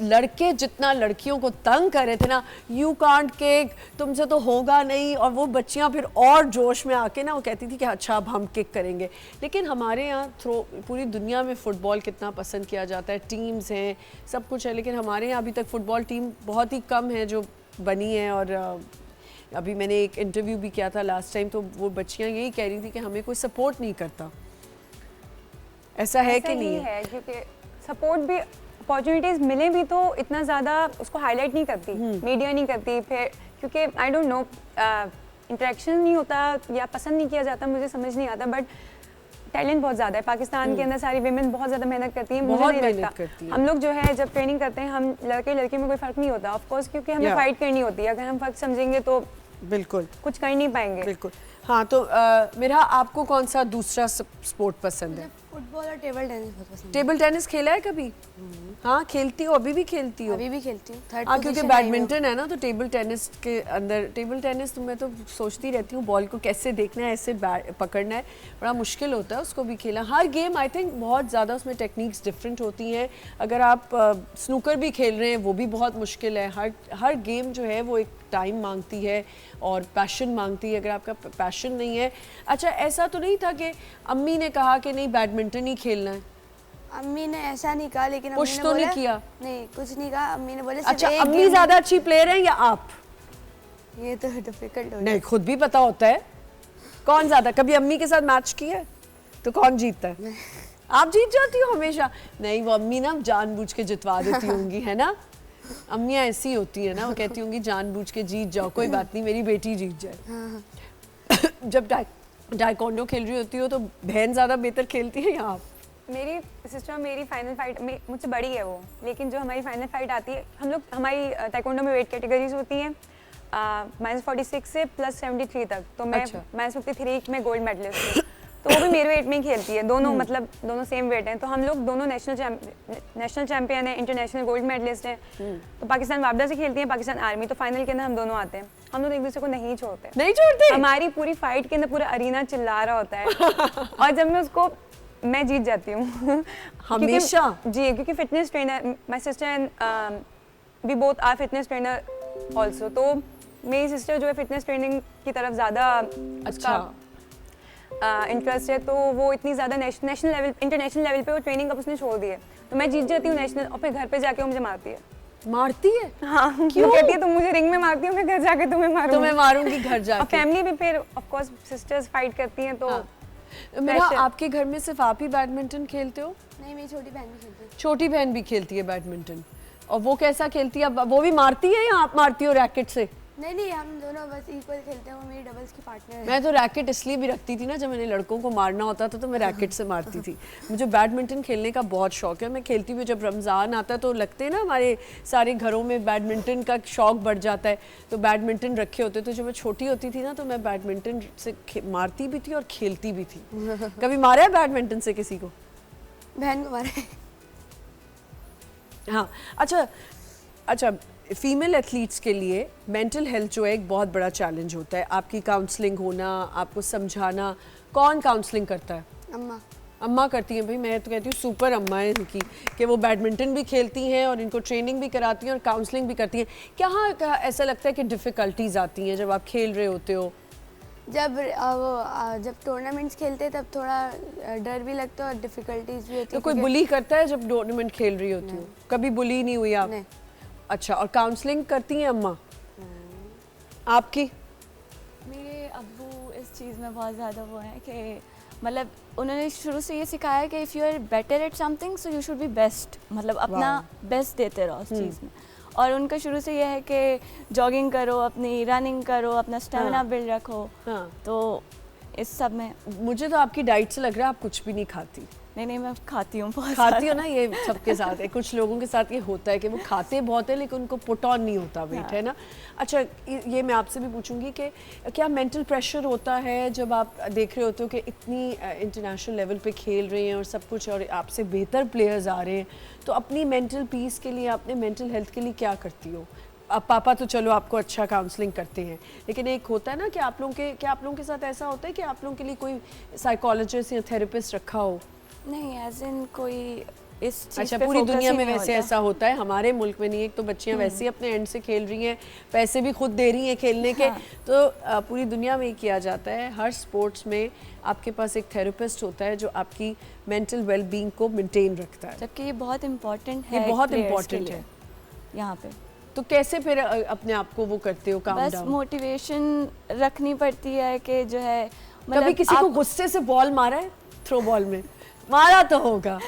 लड़के जितना लड़कियों को तंग कर रहे थे ना, यू कांट किक, तुमसे तो होगा नहीं, और वो बच्चियाँ फिर और जोश में आके ना वो कहती थी कि अच्छा अब हम किक करेंगे। लेकिन हमारे यहाँ पूरी दुनिया में फ़ुटबॉल कितना पसंद किया जाता है, टीम्स हैं, सब कुछ है, लेकिन हमारे यहाँ अभी तक फ़ुटबॉल टीम बहुत ही कम है जो बनी है। और अभी मैंने एक इंटरव्यू भी किया था लास्ट टाइम, तो वो बच्चियाँ यही कह रही थी कि हमें कोई सपोर्ट नहीं करता। ऐसा है कि नहीं है? क्योंकि सपोर्ट भी, अपॉर्चुनिटीज़ मिले भी तो इतना ज़्यादा उसको हाईलाइट नहीं करती, मीडिया नहीं करती, फिर क्योंकि आई डोंट नो इंटरेक्शन नहीं होता या पसंद नहीं किया जाता, मुझे समझ नहीं आता। बट टैलेंट बहुत ज़्यादा है पाकिस्तान के अंदर, सारी वीमेन बहुत ज़्यादा मेहनत करती हैं। मुझे नहीं लगता हम लोग जो है जब ट्रेनिंग करते हैं, हम लड़के लड़की में कोई फ़र्क नहीं होता ऑफ कोर्स, क्योंकि हमें फाइट करनी होती है। अगर हम फ़र्क समझेंगे तो बिल्कुल कुछ कर नहीं पाएंगे। बिल्कुल। हाँ, तो मेरा आपको कौन सा दूसरा स्पोर्ट पसंद है? फुटबॉल और टेबल टेनिस बहुत पसंद है। टेबल टेनिस खेला है कभी? हाँ, खेलती हो? अभी भी खेलती हो? अभी भी खेलती हूँ। हाँ, क्योंकि बैडमिंटन है ना, तो टेबल टेनिस के अंदर, टेबल टेनिस तो मैं तो सोचती रहती हूँ बॉल को कैसे देखना है, ऐसे पकड़ना है, बड़ा मुश्किल होता है उसको भी खेला। हर गेम आई थिंक बहुत ज़्यादा उसमें टेक्निक्स डिफरेंट होती हैं। अगर आप स्नूकर भी खेल रहे हैं वो भी बहुत मुश्किल है। हर गेम जो है वो एक टाइम मांगती है और पैशन मांगती है। अगर आपका पैशन नहीं है, अच्छा ऐसा तो नहीं था कि अम्मी ने कहा कि नहीं बैडमिंटन ही खेलना है? अम्मी ने ऐसा नहीं कहा, लेकिन अम्मी पुश ने तो नहीं बोला, किया? नहीं कुछ नहीं कहा। अम्मी ने बोले अच्छा, अम्मी ज़्यादा अच्छी प्लेयर है या आप? ये तो डिफिकल्ट हो नहीं, खुद भी पता होता है कौन ज़्यादा। कभी अम्मी के साथ मैच किया है तो कौन जीतता है? आप जीत जाती हो हमेशा? नहीं, वो अम्मी ना जानबूझ के जितवा देती होंगी, है ना? अम्मियाँ ऐसी होती है ना, वो कहती होंगी जानबूझ के जीत जाओ, कोई बात नहीं मेरी बेटी जीत जाए। जब टाइकोंडो खेल रही होती हो तो बहन ज़्यादा बेहतर खेलती है या आप? मेरी सिस्टर मेरी फाइनल फाइट में मुझसे बड़ी है वो, लेकिन जो हमारी फाइनल फाइट आती है, हम लोग हमारी टाइकोंडो में वेट कैटेगरीज होती हैं -46 से +73 तक। तो मैं -53 में गोल्ड मेडलिस्ट हूँ, तो वो भी मेरे वेट में ही खेलती है। दोनों मतलब दोनों सेम वेट हैं, तो हम लोग दोनों नेशनल चैंपियन हैं, इंटरनेशनल गोल्ड मेडलिस्ट हैं। तो पाकिस्तान वापडा से खेलती है, पाकिस्तान आर्मी, तो फाइनल के अंदर हम दोनों आते हैं। हम लोग एक दूसरे को नहीं छोड़ते। नहीं छोड़ते? हमारी पूरी फाइट के अंदर पूरा अरीना चिल्ला रहा होता है और जब मैं जीत जाती हूँ हमेशा। जी, क्योंकि fitness trainer my sister and we both are fitness trainer also. तो मेरी सिस्टर जो है फिटनेस ट्रेनिंग की तरफ ज़्यादा अच्छा इंटरेस्ट है, तो वो इतनी ज़्यादा नेशनल लेवल इंटरनेशनल लेवल पे वो ट्रेनिंग अब उसने छोड़ दी है। तो मैं जीत जाती हूँ नेशनल, और फिर घर पे जाके वो मुझे मारती है। मारती है? हाँ, क्यों? कहती है तुम मुझे रिंग में मारती हो, मैं घर जाके तुम्हें मारूंगी घर जाके। फैमिली भी फिर ऑफ कोर्स सिस्टर्स फाइट करती हैं, तो मेरा आपके घर में सिर्फ आप ही बैडमिंटन खेलते हो? नहीं, मेरी छोटी बहन भी खेलती है। छोटी बहन भी खेलती है बैडमिंटन, और वो कैसा खेलती है? वो भी मारती है या आप मारती हो रैकेट से? नहीं हम दोनों बस इक्वल खेलते हैं, वो मेरी डबल्स की पार्टनर है। मैं तो रैकेट इसलिए भी रखती थी ना, जब मैंने लड़कों को मारना होता था तो मैं रैकेट से मारती थी। मुझे बैडमिंटन खेलने का बहुत शौक है, मैं खेलती हूँ। जब रमज़ान आता है तो लगते हैं ना हमारे सारे घरों में बैडमिंटन का शौक बढ़ जाता है, तो बैडमिंटन रखे होते। तो जब मैं छोटी होती थी ना तो मैं बैडमिंटन से मारती भी थी और खेलती भी थी। कभी मारा है बैडमिंटन से किसी को? बहन को मारा है। हाँ, अच्छा फीमेल एथलीट्स के लिए मेंटल हेल्थ जो है एक बहुत बड़ा चैलेंज होता है। आपकी काउंसलिंग होना, आपको समझाना, कौन काउंसलिंग करता है? अम्मा करती हैं। भाई मैं तो कहती हूँ सुपर अम्मा है इनकी, कि वो बैडमिंटन भी खेलती हैं और इनको ट्रेनिंग भी कराती हैं और काउंसलिंग भी करती हैं। क्या ऐसा लगता है कि डिफ़िकल्टीज आती हैं जब आप खेल रहे होते हो? जब टूर्नामेंट्स खेलते हैं तब थोड़ा डर भी लगता है और डिफिकल्टीज भी होती है। तो कोई बुली करता है जब टूर्नामेंट खेल रही होती हो? कभी बुली नहीं हुई आप? नहीं। अच्छा, और काउंसलिंग करती हैं अम्मा आपकी? मेरे अब्बू इस चीज़ में बहुत ज़्यादा वो हैं कि मतलब उन्होंने शुरू से ये सिखाया है कि if you are better at something so you should be best, मतलब अपना बेस्ट देते रहो उस चीज़ में। और उनका शुरू से यह है कि जॉगिंग करो, अपनी रनिंग करो, अपना स्टेमिना बिल्ड रखो। तो इस सब में मुझे तो आपकी डाइट से लग रहा है आप कुछ भी नहीं खाती। नहीं मैं खाती हूँ, बहुत खाती हो ना, ये सबके साथ है। कुछ लोगों के साथ ये होता है कि वो खाते बहुत है लेकिन उनको पुट ऑन नहीं होता वेट, है ना? अच्छा, ये मैं आपसे भी पूछूंगी कि क्या मेंटल प्रेशर होता है जब आप देख रहे होते हो कि इतनी इंटरनेशनल लेवल पे खेल रहे हैं और सब कुछ, और आपसे बेहतर प्लेयर्स आ रहे हैं, तो अपनी मेंटल पीस के लिए, अपने मेंटल हेल्थ के लिए क्या करती हो? अब पापा तो चलो आपको अच्छा काउंसलिंग करते हैं, लेकिन एक होता है ना कि आप लोगों के साथ ऐसा होता है कि आप लोगों के लिए कोई साइकोलॉजिस्ट या थेरेपिस्ट रखा हो? नहीं, एज इन कोई इस चीज़ अच्छा, पे पूरी focus दुनिया ही में नहीं वैसे होता। ऐसा होता है, हमारे मुल्क में नहीं। एक तो बच्चियां वैसे ही अपने एंड से खेल रही हैं, पैसे भी खुद दे रही हैं खेलने के, तो पूरी दुनिया में ही किया जाता है। हर स्पोर्ट्स में आपके पास एक थेरेपिस्ट होता है जो आपकी मेंटल वेलबींग को मेंटेन रखता है, जबकि ये बहुत इम्पोर्टेंट है। ये बहुत players के इम्पोर्टेंट लिए है यहाँ पे। तो कैसे फिर अपने आप को वो करते हो काम बस डाउन? मोटिवेशन रखनी पड़ती है कि जो है कभी किसी को गुस्से से बॉल मारा है? थ्रो बॉल में मारा तो होगा।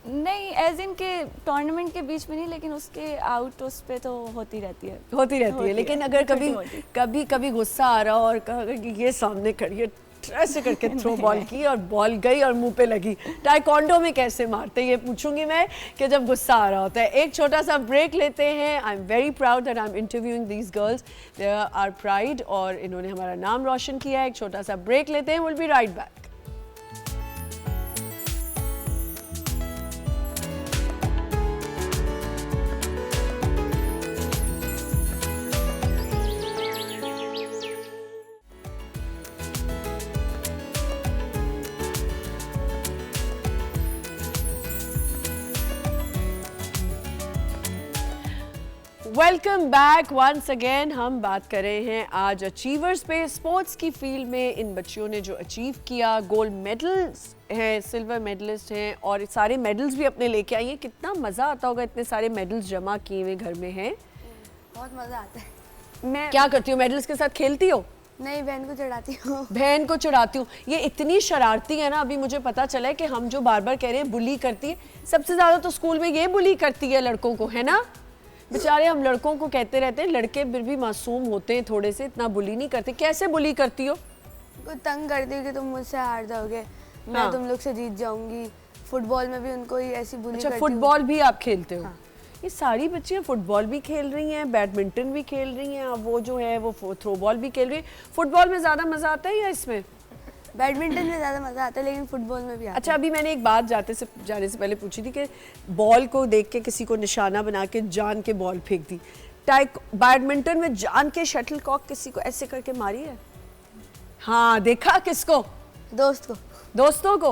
नहीं, एज इन के टूर्नामेंट के बीच में नहीं, लेकिन उसके आउट उस पे तो होती रहती है। लेकिन अगर कभी गुस्सा आ रहा हो और कहा कि ये सामने करिए, ऐसे करके थ्रो बॉल की और बॉल गई और मुंह पे लगी, टाइकोंडो में कैसे मारते हैं ये पूछूंगी मैं, कि जब गुस्सा आ रहा होता है। एक छोटा सा ब्रेक लेते हैं। I am very proud that I am interviewing these girls, they are pride, और इन्होंने हमारा नाम रोशन किया है। एक छोटा सा ब्रेक लेते हैं, will be right back. Welcome back once again. हम बात कर रहे हैं आज अचीवर्स पे। स्पोर्ट्स की फील्ड में इन बच्चियों ने जो अचीव किया, गोल्ड मेडल्स हैं, सिल्वर मेडलिस्ट हैं, और सारे मेडल्स भी अपने लेके आई हैं। कितना मज़ा आता होगा इतने सारे मेडल्स जमा किए हुए घर में हैं। बहुत मज़ा आता है। मैं क्या करती हो मेडल्स के साथ? खेलती हो? नहीं, बहन को चढ़ाती हूँ। बहन को चढ़ाती हूँ। ये इतनी शरारती है ना, अभी मुझे पता चला है कि हम जो बार बार कह रहे हैं बुली करती है, सबसे ज़्यादा तो स्कूल में ये बुली करती है लड़कों को, है ना? बेचारे हम लड़कों को कहते रहते हैं, लड़के फिर भी मासूम होते हैं थोड़े से, इतना बुली नहीं करते। कैसे बुली करती हो? को तंग करती हूँ कि तुम मुझसे हार जाओगे, मैं तुम लोग से जीत जाऊंगी। फुटबॉल में भी उनको ही ऐसी बुली करती हूँ। फुटबॉल भी आप खेलते हो? ये सारी बच्चियां फुटबॉल भी खेल रही हैं, बैडमिंटन भी खेल रही हैं, वो जो है वो थ्रो बॉल भी खेल रही है। फुटबॉल में ज़्यादा मज़ा आता है या इसमें? बैडमिंटन में ज़्यादा मज़ा आता है, लेकिन फुटबॉल में भी आता है। अच्छा, अभी मैंने एक बात जाने से पहले पूछी थी कि बॉल को देख के किसी को निशाना बना के जान के बॉल फेंक दी। बैडमिंटन में जान के शटलकॉक किसी को ऐसे करके मारी है? हाँ, देखा? किसको? दोस्तों को?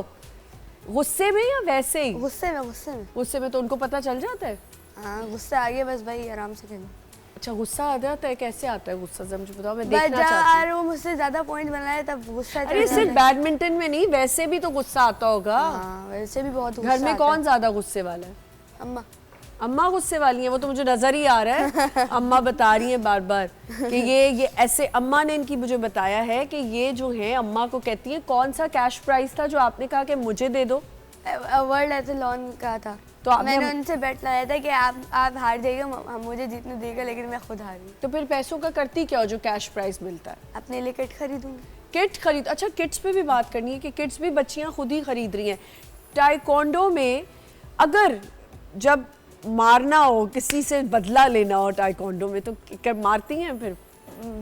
गुस्से में या वैसे ही? गुस्से में तो उनको पता चल जाता है। हाँ, गुस्से आ गया बस भाई, आराम से खेलो। अच्छा, गुस्सा आ जाता है? कैसे आता है गुस्सा, मुझे बताओ, मैं देखना चाहती हूँ। वो मुझसे ज्यादा पॉइंट बनाए तब गुस्सा। अरे सिर्फ बैडमिंटन में नहीं, वैसे भी तो गुस्सा आता होगा। हाँ, वैसे भी बहुत गुस्सा घर में कौन ज्यादा गुस्से वाला है? अम्मा। अम्मा गुस्से वाली है? वो तो मुझे नजर ही आ रहा है। अम्मा बता रही है बार बार कि ये ऐसे। अम्मा ने इनकी मुझे बताया है कि ये जो है, अम्मा को कहती है, कौन सा कैश प्राइज था जो आपने कहा कि मुझे दे दो? वर्ल्ड एथलॉन का था। तो आपने मैंने उनसे बेट लगाया था कि आप हार जाइए, हम मुझे जीतने देगा, लेकिन मैं खुद हारी। तो फिर पैसों का करती क्या हो जो कैश प्राइज मिलता है? अपने लिए किट खरीदूंगी। किट खरीद, अच्छा किट्स पे भी बात करनी है कि किट्स भी बच्चियां खुद ही खरीद रही हैं। टाइकोंडो में अगर जब मारना हो, किसी से बदला लेना हो टाइकोंडो में, तो मारती हैं फिर?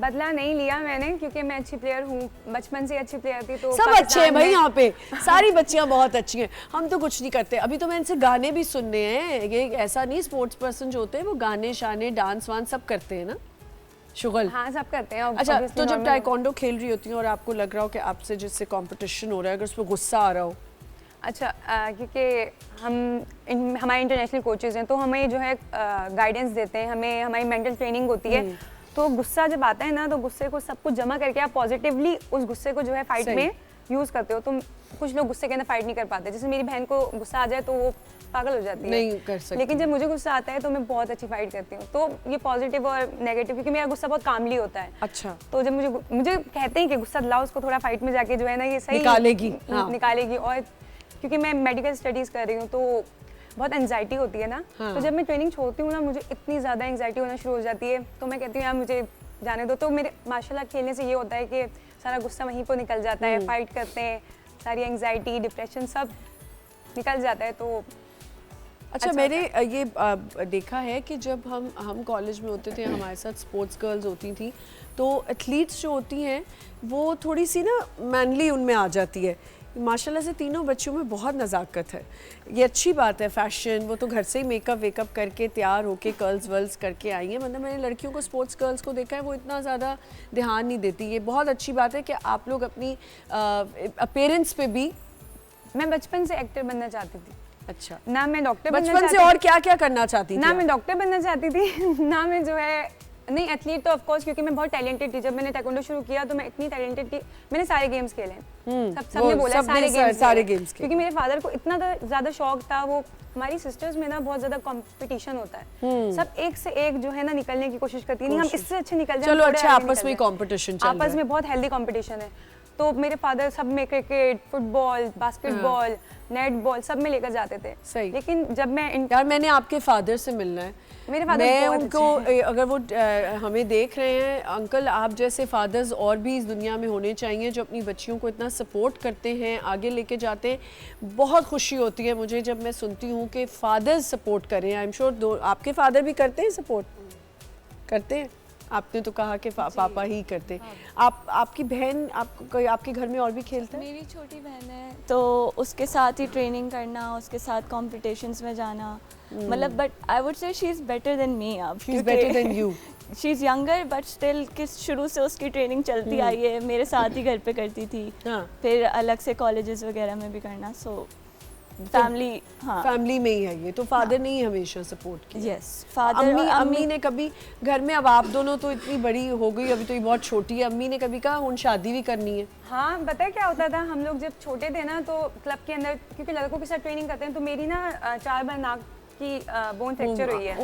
बदला नहीं लिया मैंने, क्योंकि मैं अच्छी प्लेयर हूँ, बचपन से अच्छी प्लेयर थी। तो सब अच्छे हैं भाई यहाँ पे, सारी बच्चियां बहुत अच्छी हैं। हम तो कुछ नहीं करते। अभी तो मैं इनसे गाने भी सुनने हैं। ये ऐसा नहीं, स्पोर्ट्स पर्सन जो होते हैं वो गाने शाने डांस वांस सब करते हैं ना, शुगल। हाँ, सब करते हैं। अच्छा, तो जब टाइकोंडो खेल रही होती हैं और आपको लग रहा हो कि आपसे जिससे कंपटीशन हो रहा है, अगर उस पर गुस्सा आ रहा हो? अच्छा, क्योंकि हमारे इंटरनेशनल कोचेज हैं, तो हमें जो है गाइडेंस देते हैं, हमें हमारी मेंटल ट्रेनिंग होती है। तो गुस्सा जब आता है ना, तो गुस्से को सब कुछ जमा करके आप पॉजिटिवली उस गुस्से को जो है फाइट में यूज करते हो। तो कुछ लोग गुस्से के अंदर फाइट नहीं कर पाते। जैसे मेरी बहन को गुस्सा आ जाए तो वो पागल हो जाती है, नहीं कर सकती। लेकिन जब मुझे गुस्सा आता है तो मैं बहुत अच्छी फाइट करती हूँ। तो ये पॉजिटिव और नेगेटिव, क्योंकि मेरा गुस्सा बहुत कामली होता है। अच्छा, तो जब मुझे कहते हैं कि गुस्सा दिलाओ उसको, थोड़ा फाइट में जाके जो है ना ये सही निकालेगी। निकालेगी। और क्योंकि मैं मेडिकल स्टडीज कर रही हूँ तो बहुत एंजाइटी होती है ना। तो जब मैं ट्रेनिंग छोड़ती हूँ ना, मुझे इतनी ज़्यादा एंजाइटी होना शुरू हो जाती है। तो मैं कहती हूँ यार मुझे जाने दो। तो मेरे मार्शल आर्ट खेलने से ये होता है कि सारा गुस्सा वहीं पर निकल जाता है। फाइट करते हैं, सारी एंजाइटी, डिप्रेशन सब निकल जाता है। तो अच्छा, मैंने ये देखा है कि जब हम कॉलेज में होते थे, हमारे साथ स्पोर्ट्स गर्ल्स होती थी, तो एथलीट्स जो होती हैं वो थोड़ी सी ना मैनली उनमें आ जाती है। माशाल्लाह से तीनों बच्चों में बहुत नज़ाकत है, ये अच्छी बात है। फैशन, वो तो घर से ही मेकअप वेकअप करके तैयार होके कर्ल्स वर्ल्स करके आई हैं। मतलब मैंने लड़कियों को, स्पोर्ट्स गर्ल्स को देखा है, वो इतना ज़्यादा ध्यान नहीं देती। ये बहुत अच्छी बात है कि आप लोग अपनी अपीयरेंस पे भी। मैं बचपन से एक्टर बनना चाहती थी। अच्छा, ना मैं डॉक्टर बनना बचपन से और क्या क्या करना चाहती थी? ना मैं डॉक्टर बनना चाहती थी, ना मैं जो है नहीं एथलीट। तो ऑफ कोर्स क्योंकि मैं बहुत टैलेंटेड थी। जब मैंने टाइकोंडो शुरू किया तो मैं इतनी टैलेंटेड थी, मैंने सारे गेम्स खेले हैं। सबने बोला सारे गेम्स, क्योंकि मेरे फादर को इतना ज़्यादा शौक था। वो हमारी सिस्टर्स में ना बहुत ज़्यादा कंपटीशन होता है, सब एक से एक जो है ना निकलने की कोशिश करती है। नहीं हम इससे अच्छे निकल जाए। चलो अच्छा, आपस में कंपटीशन चल रहा है, आपस में बहुत हेल्दी कंपटीशन है। तो मेरे फादर सब में cricket, football, basketball, net ball सब में लेकर जाते थे। सही। लेकिन जब मैं यार मैंने आपके फादर से मिलना है। मेरे फादर मैं उनको, अगर वो हमें देख रहे हैं, अंकल आप जैसे फादर्स और भी इस दुनिया में होने चाहिए जो अपनी बच्चियों को इतना सपोर्ट करते हैं, आगे लेके जाते हैं। बहुत खुशी होती है मुझे जब मैं सुनती हूँ कि फादर्स सपोर्ट करें। आई एम श्योर आपके फादर भी करते हैं सपोर्ट? करते हैं? आपने तो कहा कि पापा ही करते। हाँ। आपकी बहन, आपके घर में और भी खेलते हैं? मेरी छोटी बहन है, तो उसके साथ ही ट्रेनिंग करना, उसके साथ कॉम्पिटिशन्स में जाना, मतलब but I would say she is better than me. अब she is better than you. She is younger but still किस शुरू से उसकी ट्रेनिंग चलती आई है। मेरे साथ ही घर पे करती थी। हाँ। फिर अलग से कॉलेजेस वगैरह में भी करना। सो फैमिली, हाँ, फैमिली में ही है ये। तो फादर ने ही हमेशा सपोर्ट किया? Yes, father. अम्मी ने कभी घर में, अब आप दोनों तो इतनी बड़ी हो गई, अभी तो ये बहुत छोटी है, अम्मी ने कभी कहा उन शादी भी करनी है? हाँ, पता है क्या होता था, हम लोग जब छोटे थे ना तो क्लब के अंदर, क्योंकि लड़कों के साथ ट्रेनिंग करते हैं, तो मेरी ना 4 बार नाक की बोन फ्रैक्चर हुई है।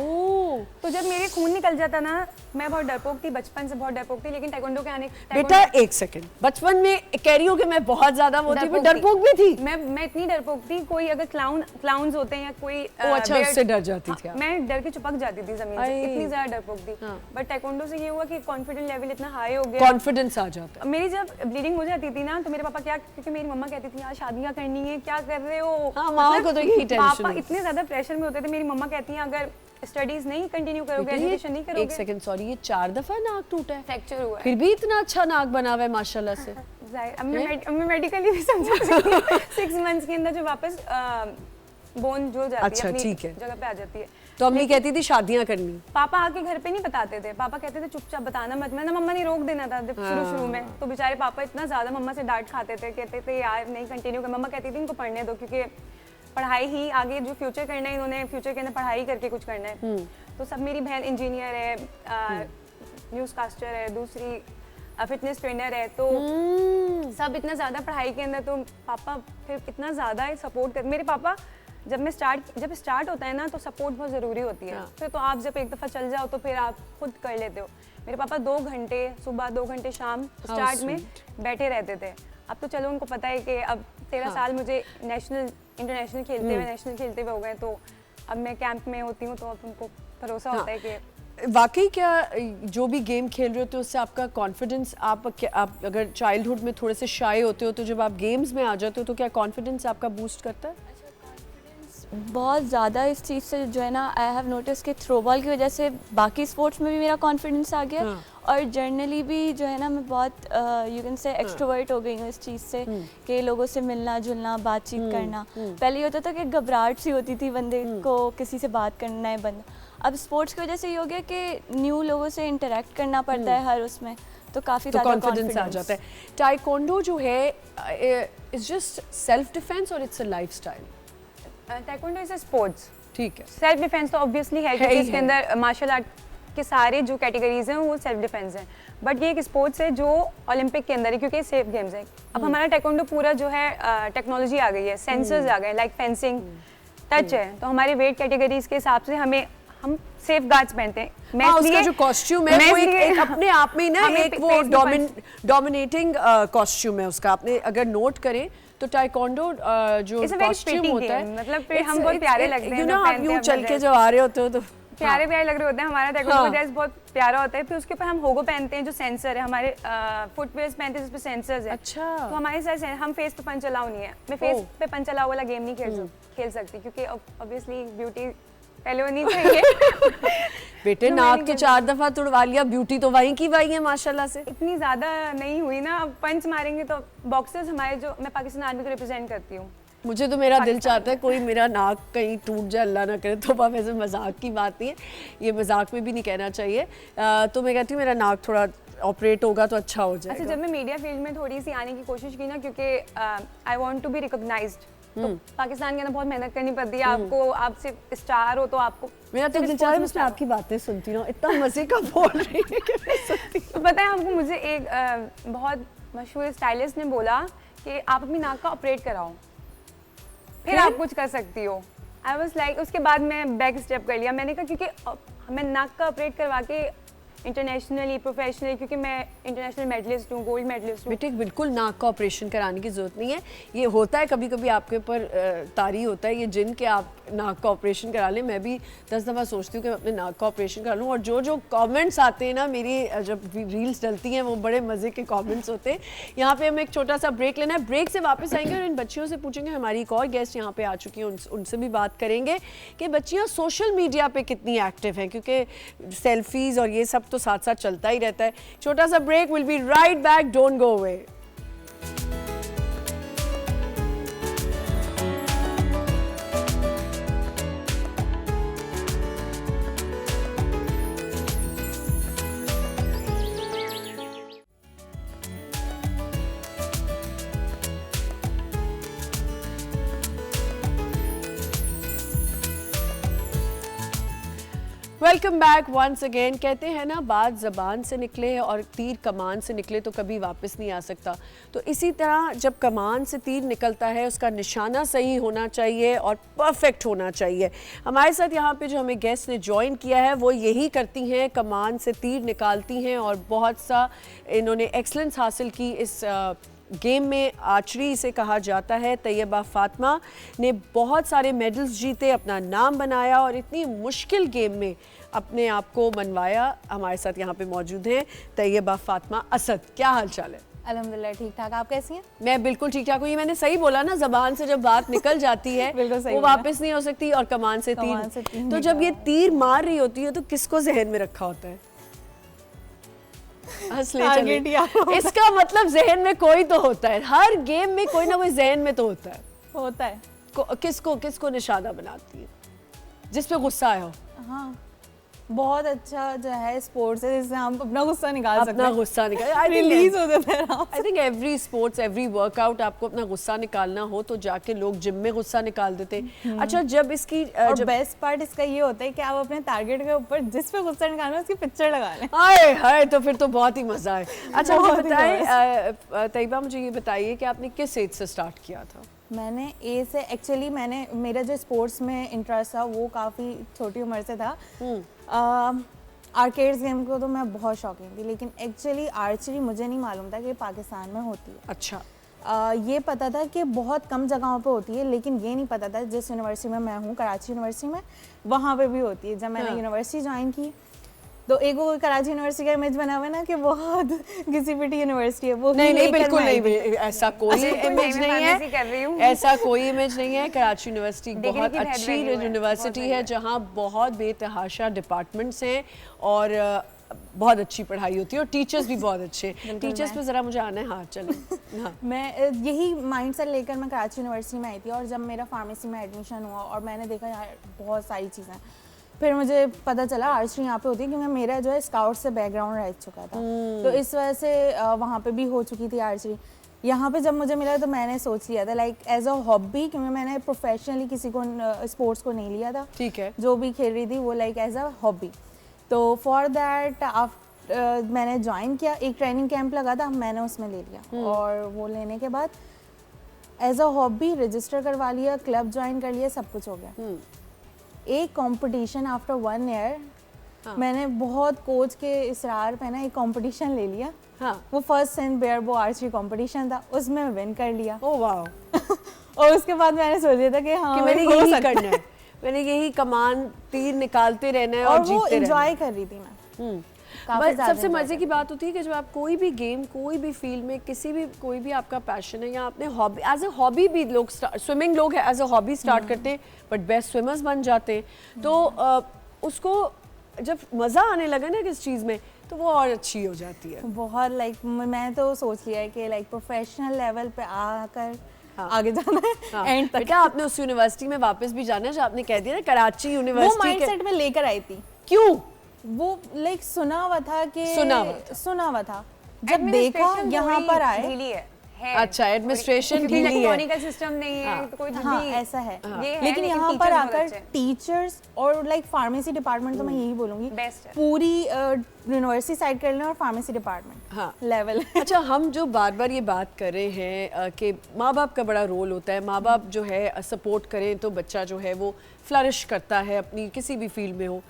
तो जब मेरे खून निकल जाता ना, मैं बहुत डरपोक थी, बचपन से बहुत डरपोक थी। लेकिन टाइकोंडो के आने, बेटा एक सेकंड, बचपन में कह रही हूँ कि मैं बहुत ज्यादा वो थी, डरपोक भी थी। मैं इतनी डरपोक थी, कोई अगर क्लाउन्स होते हैं या कोई अच्छा उससे डर जाती थी? मैं डर के चिपक जाती थी जमीन से, इतनी ज्यादा डरपोक थी। बट टाइकोंडो से ये हुआ कि कॉन्फिडेंस लेवल इतना हाई हो गया, कॉन्फिडेंस आ जाता। मेरी जब ब्लीडिंग हो जाती थी ना, तो मेरे पापा क्या, क्योंकि मेरी मम्मा कहती थी यार शादियां करनी है, क्या कर रहे हो। माँ को तो यही टेंशन। पापा इतने ज्यादा प्रेशर में होते थे। मेरी मम्मा कहती है अगर स्टडीज नहीं कंटिन्यू करोगे, एजुकेशन नहीं करोगे। एक सेकंड, सॉरी, ये 4 दफा नाक टूटा है, फ्रैक्चर हुआ है, फिर भी इतना अच्छा नाक बना हुआ है माशाल्लाह से। अब मैं मेडिकली भी समझा सकती हूँ। 6 मंथ्स के अंदर जो वापस बोन जो जाती अच्छा, है अपनी है, जगह पे आ जाती है। तो अम्मी कहती थी शादियां करनी। पापा आके घर पे नहीं बताते थे, पापा कहते थे चुपचाप बताना मत। मैं ना, मम्मा ने रोक देना था शुरू में। तो बेचारे पापा इतना ज्यादा मम्मा से डांट खाते थे, कहते थे यार नहीं कंटिन्यू कर। मम्मा कहती थी इनको पढ़ने दो, क्योंकि पढ़ाई ही आगे जो फ्यूचर करना है, इन्होंने फ्यूचर के अंदर पढ़ाई करके कुछ करना है। तो सब, मेरी बहन इंजीनियर है, न्यूज़ कास्टर है, दूसरी फिटनेस ट्रेनर है। तो सब इतना ज़्यादा पढ़ाई के अंदर, तो पापा फिर इतना ज़्यादा सपोर्ट कर। मेरे पापा जब स्टार्ट होता है ना, तो सपोर्ट बहुत ज़रूरी होती है। फिर तो आप जब एक दफ़ा चल जाओ तो फिर आप खुद कर लेते हो। मेरे पापा 2 घंटे सुबह, 2 घंटे शाम स्टार्ट में बैठे रहते थे। अब तो चलो उनको पता है कि अब 13 साल मुझे इंटरनेशनल खेलते हुए, नेशनल खेलते हुए हो गए, तो अब मैं कैंप में होती हूँ तो अब उनको भरोसा होता है कि वाकई क्या जो भी गेम खेल रहे होते हो उससे आपका कॉन्फिडेंस, आप अगर चाइल्डहुड में थोड़े से शाय होते हो तो जब आप गेम्स में आ जाते हो तो क्या कॉन्फिडेंस आपका बूस्ट करता है? बहुत ज़्यादा इस चीज़ से जो है ना, आई हैव नोटिस कि थ्रोबॉल की वजह से बाकी स्पोर्ट्स में भी मेरा कॉन्फिडेंस आ गया। हाँ। और जर्नली भी जो है ना, मैं बहुत यू कैन से एक्सट्रोवर्ट हो गई हूँ इस चीज़ से कि लोगों से मिलना जुलना, बातचीत करना। पहले ये होता था कि घबराहट सी होती थी बंदे को किसी से बात करना है बंदा। अब स्पोर्ट्स की वजह से ये हो गया कि न्यू लोगों से इंटरेक्ट करना पड़ता है हर उसमें, तो काफ़ी ज़्यादा कॉन्फिडेंस आ जाता है। टाइकोंडो जो है इज जस्ट सेल्फ डिफेंस और it's a lifestyle? Taekwondo is a sports. ठीक है, सेल्फ डिफेंस तो ऑब्वियसली है क्योंकि इसके अंदर मार्शल आर्ट के सारे जो कैटेगरीज हैं वो सेल्फ डिफेंस हैं, बट ये एक स्पोर्ट्स है जो ओलंपिक के अंदर है क्योंकि सेफ गेम्स है। अब हमारा टाइक्वांडो पूरा जो है टेक्नोलॉजी आ गई है, सेंसर्स आ गए, लाइक फेंसिंग, टच है, तो हमारे वेट कैटेगरीज के हिसाब से हम सेफ गार्ड्स पहनते हैं। मैं उसका जो कॉस्ट्यूम है वो एक अपने आप में ना एक वो डोमिनेटिंग कॉस्ट्यूम है उसका। आपने अगर नोट करें तो टाइकोंडो जो कॉस्ट्यूम होता है, मतलब फिर हम बहुत प्यारे लगते हैं, यू नो आप यूं चल के जब आ रहे होते हो तो प्यारे प्यारे लग रहे होते हैं। हमारा टाइकोंडो ड्रेस बहुत प्यारा होता है। फिर उसके ऊपर हम होगो पहनते हैं जो सेंसर है, हमारे फुटवेयर्स पहनते हैं जिस पे सेंसर्स है। अच्छा, तो हमारे साथ हम फेस पे पंच अलाउ नहीं है। मैं फेस पे पंच अलाउ वाला गेम नहीं खेल सकती क्योंकि ऑब्वियसली ब्यूटी पहले होनी चाहिए। बेटे नाक तो 4 दफा तुड़वा लिया, ब्यूटी तो वहीं की वहीं है माशाल्लाह से। इतनी ज्यादा नहीं हुई ना, अब पंच मारेंगे तो बॉक्सर्स हमारे जो, मैं पाकिस्तान आर्मी को रिप्रेजेंट करती हूँ। मुझे तो मेरा दिल चाहता है कोई मेरा नाक कहीं टूट जाए, अल्लाह ना करे, तो वैसे मजाक की बात नहीं है, ये मजाक में भी नहीं कहना चाहिए। तो मैं कहती हूँ मेरा नाक थोड़ा ऑपरेट होगा तो अच्छा हो जाएगा। अच्छा, जब मैं मीडिया फील्ड में थोड़ी सी आने की कोशिश की ना, क्योंकि I want to be recognised, तो पाकिस्तान के अंदर बहुत मेहनत करनी पड़ती है आपको। आप सिर्फ स्टार हो तो आपको, मेरा तो दिल चाह रहा है मैं आपकी बातें सुनती रहूं, इतना मजे का बोल रही है कि मैं सुनती हूं। तो पता है आपको, मुझे एक बहुत मशहूर स्टाइलिस्ट ने बोला कि आप अपनी नाक का ऑपरेट कराओ फिर आप कुछ कर सकती हो। आई वाज लाइक, उसके बाद मैं बैक स्टेप कर लिया। मैंने कहा क्योंकि मैं नाक का ऑपरेट करवा के इंटरनेशनली प्रोफेशनली, क्योंकि मैं इंटरनेशनल मेडलिस्ट हूँ, गोल्ड मेडलिस्ट हूँ। बेटे बिल्कुल नाक का ऑपरेशन कराने की जरूरत नहीं है। ये होता है कभी कभी आपके ऊपर तारी होता है ये जिन के आप नाक का ऑपरेशन करा लें। मैं भी 10 दफ़ा सोचती हूँ कि मैं अपने नाक का ऑपरेशन करा लूँ। और जो कमेंट्स आते हैं ना मेरी, जब रील्स डलती हैं वो बड़े मज़े के कमेंट्स होते हैं। यहाँ पे हमें एक छोटा सा ब्रेक लेना है, ब्रेक से वापस आएंगे और इन बच्चियों से पूछेंगे, हमारी एक और गेस्ट यहाँ पे आ चुकी हैं, उनसे भी बात करेंगे कि बच्चियाँ सोशल मीडिया पे कितनी एक्टिव हैं, क्योंकि सेल्फीज़ और ये सब तो साथ साथ चलता ही रहता है। छोटा सा break, will be right back, don't go away. Welcome back once again. कहते हैं ना, बात ज़बान से निकले और तीर कमान से निकले तो कभी वापस नहीं आ सकता। तो इसी तरह जब कमान से तीर निकलता है उसका निशाना सही होना चाहिए और परफेक्ट होना चाहिए। हमारे साथ यहाँ पे जो हमें गेस्ट ने ज्वाइन किया है वो यही करती हैं, कमान से तीर निकालती हैं और बहुत सा इन्होंने एक्सलेंस हासिल की इस गेम में। आर्चरी इसे कहा जाता है। तैयबा फातिमा ने बहुत सारे मेडल्स जीते, अपना नाम बनाया और इतनी मुश्किल गेम में अपने आप को मनवाया। हमारे साथ यहाँ पे मौजूद हैं तैयबा फातिमा असद। क्या हाल चाल है? अल्हम्दुलिल्लाह ठीक ठाक, आप कैसी हैं? मैं बिल्कुल ठीक ठाक हूँ। ये मैंने सही बोला ना, जबान से जब बात निकल जाती है वो वापस नहीं हो सकती। और कमान से तीर, तो जब ये तीर मार रही होती है तो किसको जहन में रखा होता है? इसका मतलब जहन में कोई तो होता है, हर गेम में कोई ना कोई जहन में तो होता है। किसको निशाना बनाती है? जिस पे गुस्सा आया हो। हाँ, बहुत अच्छा जो है स्पोर्ट्स है जिससे हम अपना गुस्सा निकाल सकते हैं। अपना गुस्सा निकाल, रिलीज हो जाता है। I think every sports, every workout आपको अपना गुस्सा निकालना हो तो जाके लोग जिम में गुस्सा निकाल देते हैं। अच्छा, जब इसकी जब बेस्ट पार्ट इसका ये होता है कि आप अपने टारगेट के ऊपर जिस पे गुस्सा निकालना है उसकी पिक्चर लगा लें। हाय हाय, तो फिर तो बहुत ही मजा है। अच्छा मुझे बताएं तैयबा, मुझे ये बताइए कि आपने किस एज से स्टार्ट किया था? मैंने ए से, एक्चुअली मेरा जो स्पोर्ट्स में इंटरेस्ट था वो काफ़ी छोटी उम्र से था। आर्केड्स गेम को तो मैं बहुत शौकीन थी, लेकिन एक्चुअली आर्चरी मुझे नहीं मालूम था कि पाकिस्तान में होती है। अच्छा। ये पता था कि बहुत कम जगहों पे होती है, लेकिन ये नहीं पता था जिस यूनिवर्सिटी में मैं हूँ, कराची यूनिवर्सिटी में, वहाँ पे भी होती है। जब मैंने यूनिवर्सिटी ज्वाइन की तो एक वो कराची यूनिवर्सिटी का इमेज बना हुआ है ना कि बहुत घिसी पिटी यूनिवर्सिटी है, वो नहीं बिल्कुल नहीं, ऐसा कोई इमेज नहीं है, ऐसा कोई इमेज नहीं है। कराची यूनिवर्सिटी बहुत अच्छी यूनिवर्सिटी है जहाँ बहुत बेतहाशा डिपार्टमेंट्स हैं और बहुत अच्छी पढ़ाई होती है और टीचर्स भी बहुत अच्छे। टीचर्स पे जरा मुझे आना है, हाँ चलो। हाँ। मैं यही माइंडसेट लेकर मैं कराची यूनिवर्सिटी में आई थी और जब मेरा फार्मेसी में एडमिशन हुआ और मैंने देखा यार बहुत सारी चीज़ें, फिर मुझे पता चला आर्चरी यहाँ पे होती है क्योंकि मेरा जो है स्काउट से बैकग्राउंड रह चुका था, तो इस वजह से वहाँ पे भी हो चुकी थी आर्चरी। यहाँ पे जब मुझे मिला तो मैंने सोच लिया था लाइक एज अ हॉबी, क्योंकि मैंने प्रोफेशनली किसी को स्पोर्ट्स को नहीं लिया था। ठीक है। जो भी खेल रही थी वो लाइक एज अ हॉबी। तो फॉर दैट मैंने ज्वाइन किया, एक ट्रेनिंग कैंप लगा था, मैंने उसमें ले लिया और वो लेने के बाद एज अ हॉबी रजिस्टर करवा लिया, क्लब ज्वाइन कर लिया, सब कुछ हो गया। एक कंपटीशन आफ्टर 1 ईयर मैंने बहुत कोच के इसरार पे ना एक कंपटीशन ले लिया। हाँ। वो फर्स्ट सेंट बेयरबो आर्चरी कंपटीशन था, उसमें मैं विन कर लिया। ओह वाह। और उसके बाद मैंने सोच लिया था कि हाँ मैंने यही करना है, मैंने यही कमान तीर निकालते रहना है और जीतते रहना है। एंजॉय कर रही थी मैं। बस सबसे मजे की बात होती है कि जब आप कोई भी गेम, कोई भी फील्ड में, किसी भी कोई भी आपका पैशन है या आपने हॉबी एज अ हॉबी भी, लोग स्विमिंग लोग एज अ हॉबी स्टार्ट करते हैं बट बेस्ट स्विमर्स बन जाते हैं, तो उसको जब मज़ा आने लगा ना किस चीज़ में तो वो और अच्छी हो जाती है। बहुत लाइक मैं तो सोच लिया है कि लाइक प्रोफेशनल लेवल पे आकर आगे जाना है एंड तक। बेटा आपने उस यूनिवर्सिटी में वापस भी जाना है जो आपने कह दिया ना कराची वो यूनिवर्सिटी माइंडसेट में लेकर आई थी। क्यों? वो लाइक सुना हुआ था कि सुना हुआ था, जब देखा Administration यहाँ थोड़ी पर आए। ढीली है। अच्छा एडमिनिस्ट्रेशन क्योंकि ढीली है, इलेक्ट्रॉनिकल सिस्टम नहीं है तो कोई हाँ भी ऐसा है। ये है, लेकिन यहाँ teachers पर बहुत आकर अच्छे हैं। टीचर्स और लाइक फार्मेसी डिपार्टमेंट तो मैं यही बोलूँगी Best है। पूरी यूनिवर्सिटी साइड कर लें और फार्मेसी डिपार्टमेंट हाँ लेवल। अच्छा हम जो बार बार ये बात कर रहे हैं कि माँ बाप का बड़ा रोल होता है, माँ बाप जो है सपोर्ट करें तो बच्चा जो है वो फ्लरिश करता है अपनी किसी भी फील्ड में हो,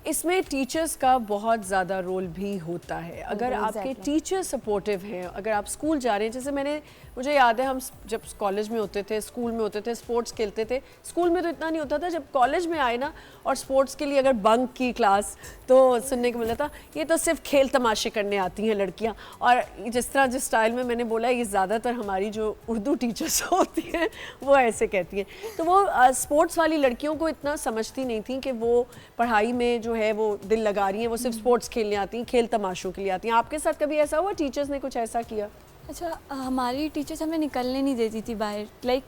इसमें टीचर्स का बहुत ज़्यादा रोल भी होता है। अगर आपके टीचर सपोर्टिव हैं, अगर आप स्कूल जा रहे हैं, जैसे मुझे याद है हम जब कॉलेज में होते थे, स्कूल में होते थे, स्पोर्ट्स खेलते थे, स्कूल में तो इतना नहीं होता था, जब कॉलेज में आए ना और स्पोर्ट्स के लिए अगर बंक की क्लास तो सुनने को मिला था ये तो सिर्फ खेल तमाशे करने आती हैं लड़कियां। और जिस स्टाइल में मैंने बोला ये ज़्यादातर हमारी जो उर्दू टीचर्स होती हैं वो ऐसे कहती हैं, तो वो स्पोर्ट्स वाली लड़कियों को इतना समझती नहीं थी कि वो पढ़ाई में जो है वो दिल लगा रही हैं, वो सिर्फ स्पोर्ट्स खेलने आती हैं, खेल तमाशों के लिए आती हैं। आपके साथ कभी ऐसा हुआ टीचर्स ने कुछ ऐसा किया? अच्छा हमारी टीचर्स हमें निकलने नहीं देती थी बाहर, लाइक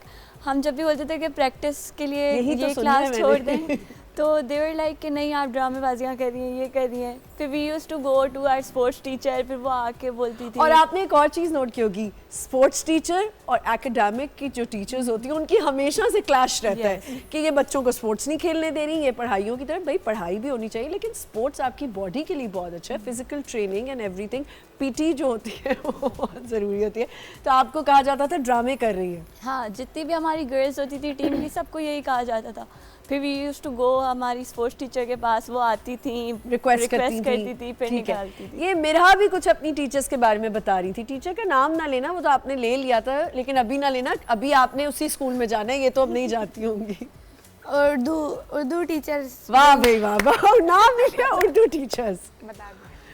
हम जब भी बोलते थे कि प्रैक्टिस के लिए ये क्लास छोड़ दें तो दे वर लाइक कि नहीं आप ड्रामेबाजियाँ कर रही हैं, ये कर रही हैं। फिर we used to go to our sports teacher, फिर वो आके बोलती थी। और आपने एक और चीज़ नोट की होगी, स्पोर्ट्स टीचर और एकेडमिक की जो टीचर्स होती हैं उनकी हमेशा से क्लैश रहता है कि ये बच्चों को स्पोर्ट्स नहीं खेलने दे रही, ये पढ़ाइयों की तरफ, भाई पढ़ाई भी होनी चाहिए लेकिन स्पोर्ट्स आपकी बॉडी के लिए बहुत अच्छा है, physical training and everything, PT जो होती है वो बहुत ज़रूरी होती है। तो आपको कहा जाता था ड्रामे कर रही है? हाँ, जितनी भी हमारी गर्ल्स होती थी टीम की सबको यही कहा जाता था। फिर वी यूज्ड टू गो हमारी स्पोर्ट्स टीचर के पास, वो आती थी, रिक्वेस्ट करती थी, फिर निकालती थी। ये मेरा भी कुछ अपनी टीचर्स के बारे में बता रही थी, टीचर का नाम ना लेना, वो तो आपने ले लिया था लेकिन अभी ना लेना, अभी आपने उसी स्कूल में जाना है, ये तो अब नहीं जाती होंगी। उर्दू टीचर्स। वाह भाई वाह, नाम नहीं लिया, उर्दू टीचर्स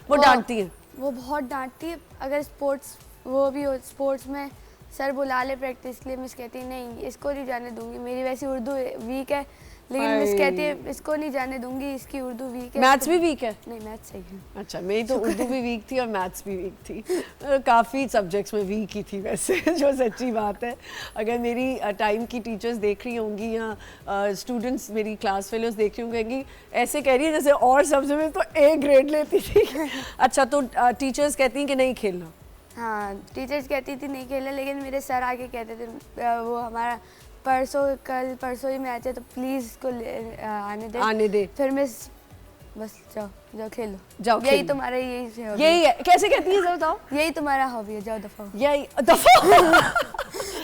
वो डांटती हैं? वो बहुत डांटती है। अगर स्पोर्ट्स वो भी हो, स्पोर्ट्स में सर बुला ले प्रैक्टिस के लिए, मिस कहती है नहीं इसको नहीं जाने दूंगी, मेरी वैसी उर्दू वीक है लेकिन मिस कहती है इसको नहीं जाने दूंगी, इसकी उर्दू वीक है। मैथ्स भी वीक है? नहीं मैथ्स सही है। अच्छा, मेरी तो उर्दू भी वीक थी और मैथ्स भी वीक थी, काफ़ी सब्जेक्ट्स में वीक ही थी वैसे जो सच्ची बात है। अगर मेरी टाइम की टीचर्स देख रही होंगी या स्टूडेंट्स मेरी क्लास फेलोज देख रही होंगी, ऐसे कह रही है जैसे और सब्जेक्ट में तो A ग्रेड लेती थी। अच्छा, तो टीचर्स कहती हैं कि नहीं खेलना? हाँ, टीचर्स कहती थी नहीं खेलना, लेकिन मेरे सर आके कहते थे वो हमारा कल परसों ही मैच है तो प्लीज़ इसको आने दे। फिर मिस बस जाओ खेलो, यही तुम्हारा यही है। कैसे कहती है बताओ? यही तुम्हारा हॉबी है, जाओ दफा। यही दफा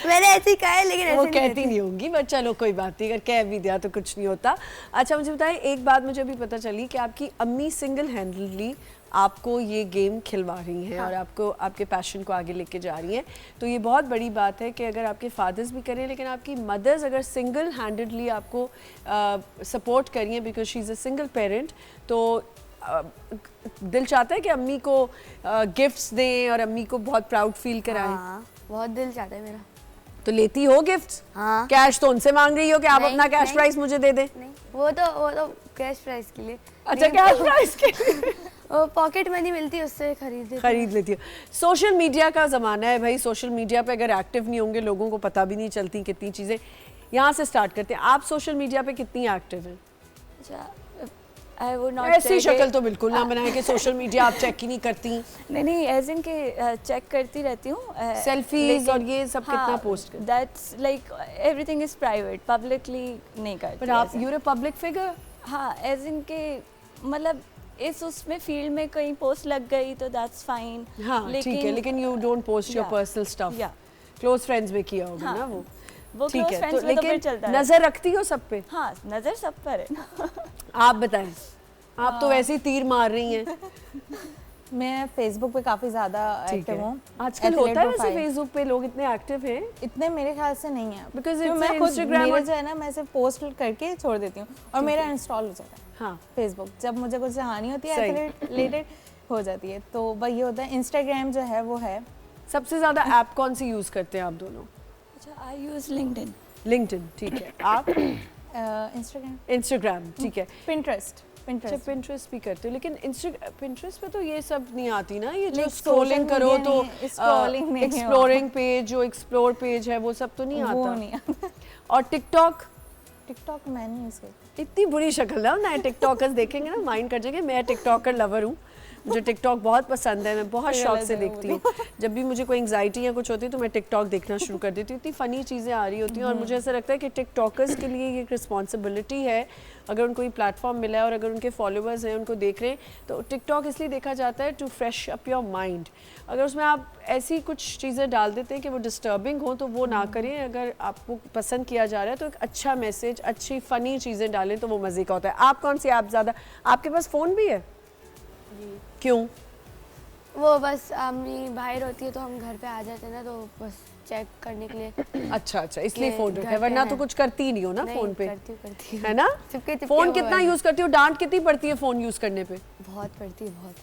मैंने ऐसे ही कहा है लेकिन वो कहती नहीं होंगी, बट चलो कोई बात नहीं, अगर कह भी दिया तो कुछ नहीं होता। अच्छा मुझे बताएं, एक बात मुझे अभी पता चली कि आपकी अम्मी सिंगल हैंडली आपको ये गेम खिलवा रही हैं और आपको आपके पैशन को आगे लेके जा रही हैं, तो ये बहुत बड़ी बात है कि अगर आपके फादर्स भी करें लेकिन आपकी मदर्स अगर सिंगल हैंडेडली आपको सपोर्ट करिए because she is a single parent, तो दिल चाहता है कि अम्मी को गिफ्ट्स दें और अम्मी को बहुत प्राउड फील कराएं। हाँ, बहुत दिल चाहता है मेरा। तो लेती हो गिफ्ट्स? हाँ। कैश तो उनसे मांग रही हो कि आप नहीं, अपना कैश नहीं। प्राइस मुझे दे दें? नहीं, वो तो कैश प्राइस के लिए। अच्छा, कैश प्राइस के लिए वो पॉकेट मनी मिलती है उससे खरीद लेती हो। सोशल मीडिया का ज़माना है भाई, सोशल मीडिया पे अगर एक्टिव नहीं होंगे लोगों को पता भी नहीं चलती कितनी चीज़ें। यहाँ से स्टार्ट करते हैं, आप सोशल मीडिया पे कितनी एक्टिव हैं? I would not ऐसी say शक्ल कि- तो बिल्कुल ना बनाए कि सोशल मीडिया आप चेक ही नहीं करती। नहीं एज इन के चेक करती रहती हूँ सेल्फीज और ये सब कितना पोस्ट करते? That's like everything is private, publicly नहीं करती। पर आप यूर अ पब्लिक फिगर। हाँ, एज इन के मतलब इस उसमें फील्ड में कहीं पोस्ट लग गई तो दैट्स फाइन। हाँ ठीक है, लेकिन you don't post your Yeah. Personal stuff. Yeah. Close friends में किया होगा हाँ, ना वो वो ठीक close है। friends तो में तो फिर लेकिन चलता नजर रखती हो सब पे? हाँ, नजर सब पर है ना। आप बताएं, आप तो वैसे ही तीर मार रही हैं। मैं फेसबुक पे काफ़ी ज़्यादा ठीक एक्टिव है, हूँ। आजकल Affiliate होता है वैसे profile। फेसबुक पे लोग इतने एक्टिव हैं? इतने मेरे ख्याल से नहीं है Because क्योंकि it's मैं a खुद Instagram मेरे और- जो है ना, मैं सिर्फ पोस्ट करके छोड़ देती हूँ और मेरा इंस्टॉल हो जाता है हाँ फेसबुक। जब मुझे कुछ कहानी होती है सही। रिलेटेड हो जाती है, तो वही होता है। इंस्टाग्राम जो है वो है। सबसे ज्यादा ऐप कौन सी यूज करते हैं आप दोनों? अच्छा, आई यूज लिंक्डइन। लिंक्डइन, ठीक है। आप? इंस्टाग्राम, इंस्टाग्राम, ठीक है। पिंटरेस्ट पिंटरेस्ट भी करते हो, लेकिन पिंटरेस्ट पे तो ये सब नहीं आती ना, ये जो Like स्क्रॉलिंग social करो media तो नहीं, scrolling नहीं है वहाँ। एक्सप्लोरिंग पेज, जो एक्सप्लोर पेज है वो सब तो नहीं वो आता। नहीं आता। और टिकटॉक? टिकटॉक मैं नहीं यूज़ करती। इतनी बुरी शक्ल ना, नए टिकटॉकर्स देखेंगे ना माइंड कर जाएंगे। मैं टिकटॉकर लवर हूँ, मुझे टिकटॉक बहुत पसंद है, मैं बहुत शौक से देखती हूँ। जब भी मुझे कोई एंग्जाइटी या कुछ होती है तो मैं टिकटॉक देखना शुरू कर देती हूँ। इतनी फ़नी चीज़ें आ रही होती हैं और मुझे ऐसा लगता है कि टिकटॉकर्स के लिए ये रिस्पॉन्सिबिलिटी है, अगर उनको ये प्लेटफॉर्म मिला है और अगर उनके फॉलोअर्स हैं उनको देख रहे हैं, तो टिकटॉक इसलिए देखा जाता है to fresh up your mind. अगर उसमें आप ऐसी कुछ चीज़ें डाल देते हैं कि वो डिस्टर्बिंग हो तो वो ना करें। अगर आपको पसंद किया जा रहा है तो एक अच्छा मैसेज, अच्छी फ़नी चीज़ें डालें तो वो मज़े का होता है। आप कौन सी ऐप ज़्यादा? आपके पास फ़ोन भी है? क्यों? वो बस अम्मी बाहर होती है तो हम घर पे आ जाते हैं ना, तो बस चेक करने के लिए। अच्छा अच्छा, इसलिए ये फ़ोन घर रखा है, पे वरना है। तो कुछ करती ही नहीं हो ना नहीं, फ़ोन पे, करती हूँ है ना? चिपके फ़ोन वो कितना है। यूज़ करती हो? डांट कितनी पड़ती है फ़ोन यूज़ करने पे? बहुत पड़ती है, बहुत।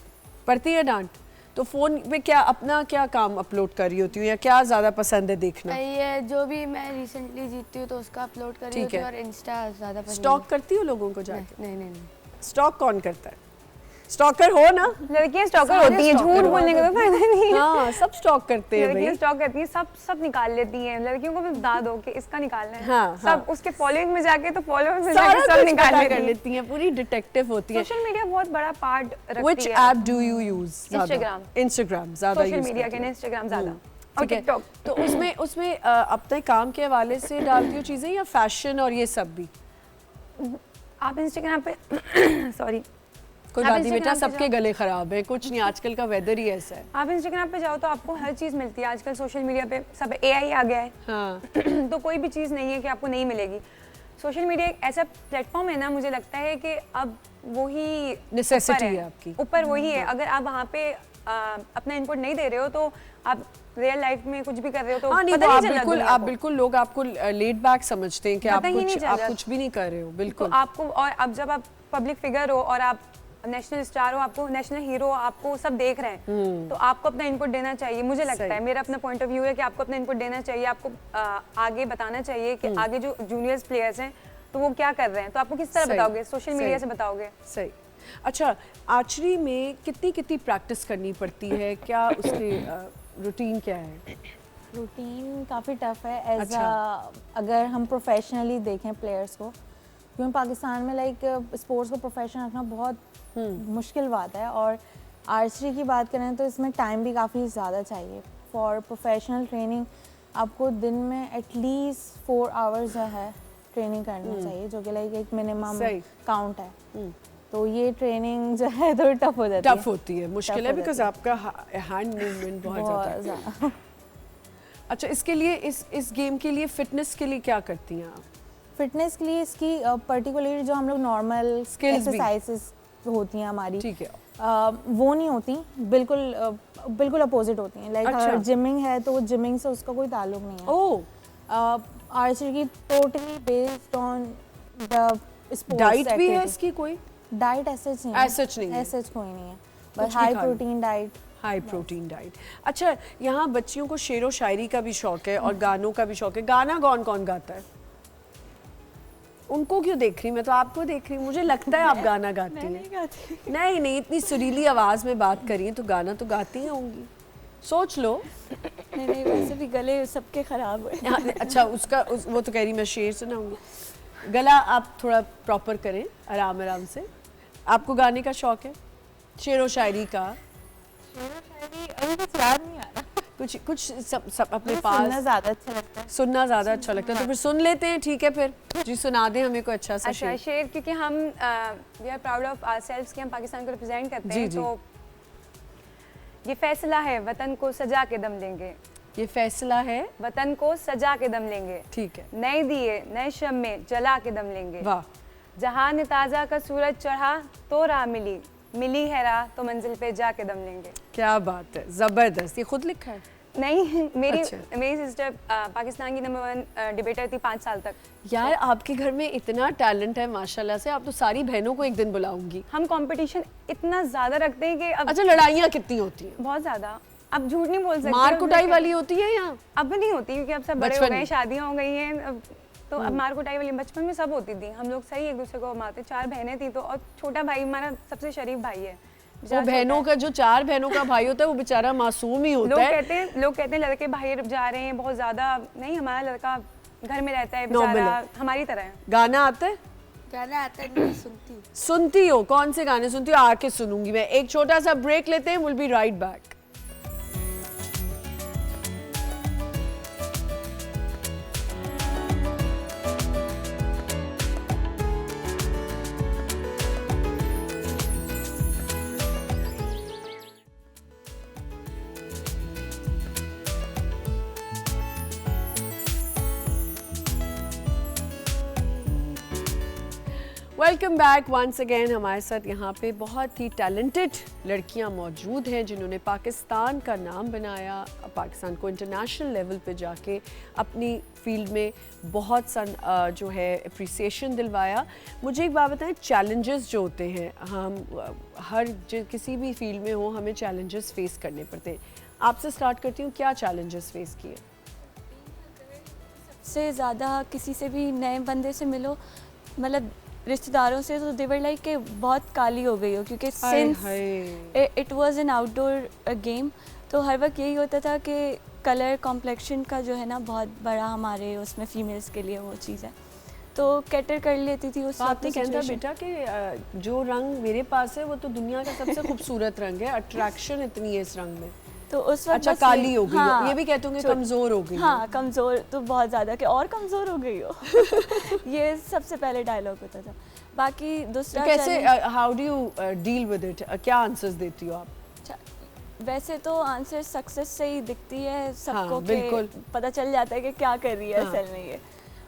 पड़ती है डांट? तो फ़ोन पे क्या अपना क्या काम अपलोड कर रही होती हूँ या क्या ज़्यादा पसंद है देखना? ये जो भी मैं रिसेंटली जीतती हूँ तो उसका अपलोड कर रही ठीक होती हूँ है। और इंस्टा ज़्यादा पसंद स्टॉक करती हो लोगों को है। जाके? नहीं नहीं नहीं। स्टॉक कौन करता है? स्टॉकर हो ना? लड़कियां स्टॉकर सारे होती हैं, stalker झूठ बोलने का तो फायदा नहीं है। हाँ, सब स्टॉक करते हैं लड़कियां भाई। स्टॉक करती हैं, सब निकाल लेती हैं। लड़कियों को भी बता दो कि इसका निकालना है। हाँ, सब हाँ। उसके फॉलोइंग में जाके तो फॉलोअर में सारा जाके सब कुछ निकाल पता लेती कर हैं। लेती हैं, पूरी डिटेक्टिव होती है। सोशल मीडिया बहुत बड़ा पार्ट रखती Which है। app do you use? Instagram. Instagram ज़्यादा सोशल यूज़ मीडिया करती के हो? इंस्टाग्राम ज्यादा और ठीक है। टिकटॉक। तो उसमें अपने काम के हवाले से डालती हो चीज़ें या फैशन और ये सब भी? आप इंस्टाग्राम पे सॉरी कोई आप बात नहीं बेटा, Instagram पे सबके गले खराब है, कुछ नहीं, आजकल का वेदर ही ऐसा है। आप इंस्टाग्राम पे जाओ तो आपको हर चीज़ मिलती है। आजकल सोशल मीडिया पे सब AI आ गया है। हाँ तो कोई भी चीज़ नहीं है कि आपको नहीं मिलेगी। सोशल मीडिया एक ऐसा प्लेटफॉर्म है ना, मुझे लगता है कि अब वही Necessity ऊपर है आपकी। ऊपर वही है। अगर आप वहाँ पे अपना इनपुट नहीं दे रहे हो तो आप रियल लाइफ में कुछ भी कर रहे हो तो हाँ, नहीं पता वो नहीं आप चल रहा बिल्कुल दुनिया आप को। बिल्कुल लोग आपको लेट बैक समझते हैं कि आप पता ही नहीं चल आप रहा। कुछ भी नहीं कर रहे हो। तो बिल्कुल आपको, और अब जब आप पब्लिक फिगर हो और आप नेशनल स्टार हो, आपको नेशनल हीरो हो, आपको सब देख रहे हैं, तो आपको अपना इनपुट देना चाहिए। मुझे लगता सही। है, मेरा अपना पॉइंट ऑफ व्यू है कि आपको अपना इनपुट देना चाहिए। आपको आगे बताना चाहिए कि आगे जो जूनियर्स प्लेयर्स हैं तो वो क्या कर रहे हैं, तो आपको किस तरह सही, बताओगे? सोशल मीडिया सही। से बताओगे। सही। अच्छा, आर्चरी में कितनी कितनी प्रैक्टिस करनी पड़ती है? क्या उसकी रूटीन क्या है? रूटीन काफ़ी टफ है एज अच्छा। अगर हम प्रोफेशनली देखें प्लेयर्स को, क्योंकि पाकिस्तान में लाइक स्पोर्ट्स को प्रोफेशन रखना बहुत मुश्किल बात है। और आर्चरी की बात करें तो इसमें टाइम भी काफ़ी ज़्यादा चाहिए। फॉर प्रोफेशनल ट्रेनिंग आपको दिन में एटलीस्ट 4 आवर्स जो है ट्रेनिंग करना चाहिए, जो कि लाइक एक मिनिमम सही। काउंट है। तो ये ट्रेनिंग जो है थोड़ी टफ हो जाती है। टफ होती है, मुश्किल Tough है, हो बिकॉज जाती आपका हैंड मूवमेंट बहुत ज़्यादा है। ज़्यादा। अच्छा, इसके लिए इस गेम के लिए फिटनेस के लिए क्या करती हैं आप? फिटनेस के लिए इसकी पर्टिकुलरली जो हम लोग नॉर्मल Skills भी। एक्सरसाइजेस होती हैं हमारी, ठीक है। वो नहीं होती, बिल्कुल अपोजिट होती हैं। लाइक अच्छा। जिमिंग है तो जिमिंग से उसका कोई ताल्लुक नहीं है। ओह, आर्चरी की totally based on the sports. Diet भी है इसकी कोई? डाइट एसएच नहीं है, As such नहीं है। एसएच कोई नहीं है, कुछ बस भी हाई खा लो। Protein diet. High protein diet. अच्छा, यहाँ बच्चियों को शेरो शायरी का भी शौक है और गानों का भी शौक है। गाना कौन कौन गाता है? उनको क्यों देख रही? मैं तो आपको देख रही हूँ, मुझे लगता है आप गाना गाती हैं। नहीं गाती। नहीं नहीं, इतनी सुरीली आवाज में बात करी तो गाना तो गाती ही होंगी, सोच लो। नहीं नहीं, वैसे भी गले सबके खराब हुए। अच्छा, वो तो कह रही मैं शेर सुनाऊंगी। गला आप थोड़ा प्रॉपर करें, आराम आराम से। आपको गाने का शौक है, शेरो शायरी का? अभी कुछ याद नहीं आ रहा। कुछ सब अपने सुनना पास ज़्यादा अच्छा लगता है। सुनना ज्यादा अच्छा लगता है, तो फिर सुन लेते हैं। ठीक है, फिर जी सुना दें हमें कोई अच्छा सा अच्छा शेर। शेर, क्योंकि हम we are proud of ourselves कि हम पाकिस्तान को रिप्रेजेंट करते जी, हैं। जी। तो ये फैसला है, वतन को सजा के दम लेंगे, ये फैसला है, वतन को सजा के दम लेंगे, ठीक है, नए दिए नए शम्मे जला के दम लेंगे, वाह। जहां ने ताज़ा का सूरज चढ़ा तो राह मिली, मिली है राह तो मंजिल पे जाके दम लेंगे। क्या बात है, जबरदस्त। ये खुद लिखा है? नहीं, मेरी अच्छा। मेरी सिस्टर पाकिस्तान की नंबर 1 डिबेटर थी 5 साल तक। यार आपके घर में इतना टैलेंट है माशाल्लाह से, आप तो सारी बहनों को एक दिन बुलाऊंगी। हम कंपटीशन इतना ज़्यादा रखते हैं कि अब अच्छा, लड़ाइयाँ कितनी होती हैं? बहुत ज़्यादा, अब झूठ नहीं बोल सकते। मार कुटाई वाली होती है यहाँ? अब नहीं होती, क्योंकि अब सब बड़े हो बचपन गए में। हैं, शादियां हो गई हैं। तो अब मार कुटाई वाली बचपन में सब होती थी। हम लोग सही एक दूसरे को मारते। 4 बहनें थी तो, और छोटा भाई हमारा सबसे शरीफ भाई है। वो बेचारा बहनों छोटा है। का जो 4 बहनों का भाई होता है वो बेचारा मासूम ही होता लोग है। कहते हैं लड़के बाहर जा रहे हैं बहुत ज्यादा। नहीं, हमारा लड़का घर में रहता है, Normal बेचारा है। हमारी तरह है। गाना आता है? गाना आता है, नहीं सुनती। सुनती हो? कौन से गाने सुनती हो? आके सुनूंगी मैं। एक छोटा सा ब्रेक लेते हैं, will be right back. Welcome back once again. हमारे साथ यहाँ पे बहुत ही टैलेंटेड लड़कियाँ मौजूद हैं जिन्होंने पाकिस्तान का नाम बनाया, पाकिस्तान को इंटरनेशनल लेवल पे जाके अपनी फील्ड में बहुत सा जो है अप्रिसिएशन दिलवाया। मुझे एक बात बताएं, चैलेंजेस जो होते हैं, हम किसी भी फील्ड में हो हमें चैलेंजेस फेस करने पड़ते हैं। आपसे स्टार्ट करती हूँ, क्या चैलेंजेस फेस किए? सबसे ज़्यादा किसी से भी नए बंदे से मिलो, मतलब रिश्तेदारों से, तो दे वर लाइक कि बहुत काली हो गई हो, क्योंकि since it was an outdoor game, तो हर वक्त यही होता था कि कलर कॉम्प्लेक्शन का जो है ना बहुत बड़ा हमारे उसमें फीमेल्स के लिए वो चीज़ है, तो कैटर कर लेती थी उस वक्त आपने कहता situation। बेटा कि जो रंग मेरे पास है वो तो दुनिया का सबसे खूबसूरत रंग है, अट्रैक्शन इतनी है इस रंग में। तो उस वक्त अच्छा, बस काली हो गई हो। हाँ, ये भी कहते होंगे कमजोर हो गई हो। हाँ, कमज़ोर तो बहुत ज़्यादा, कि और कमज़ोर हो गई हो। ये सबसे पहले डायलॉग होता था। बाकी तो दूसरा कैसे, challenge- how do you deal with it? क्या आंसर्स देती हो आप? अच्छा, वैसे तो आंसर सक्सेस से ही दिखती है सबको, हाँ, कि बिल्कुल। पता चल जाता है कि क्या कर रही है हाँ। असल में ये।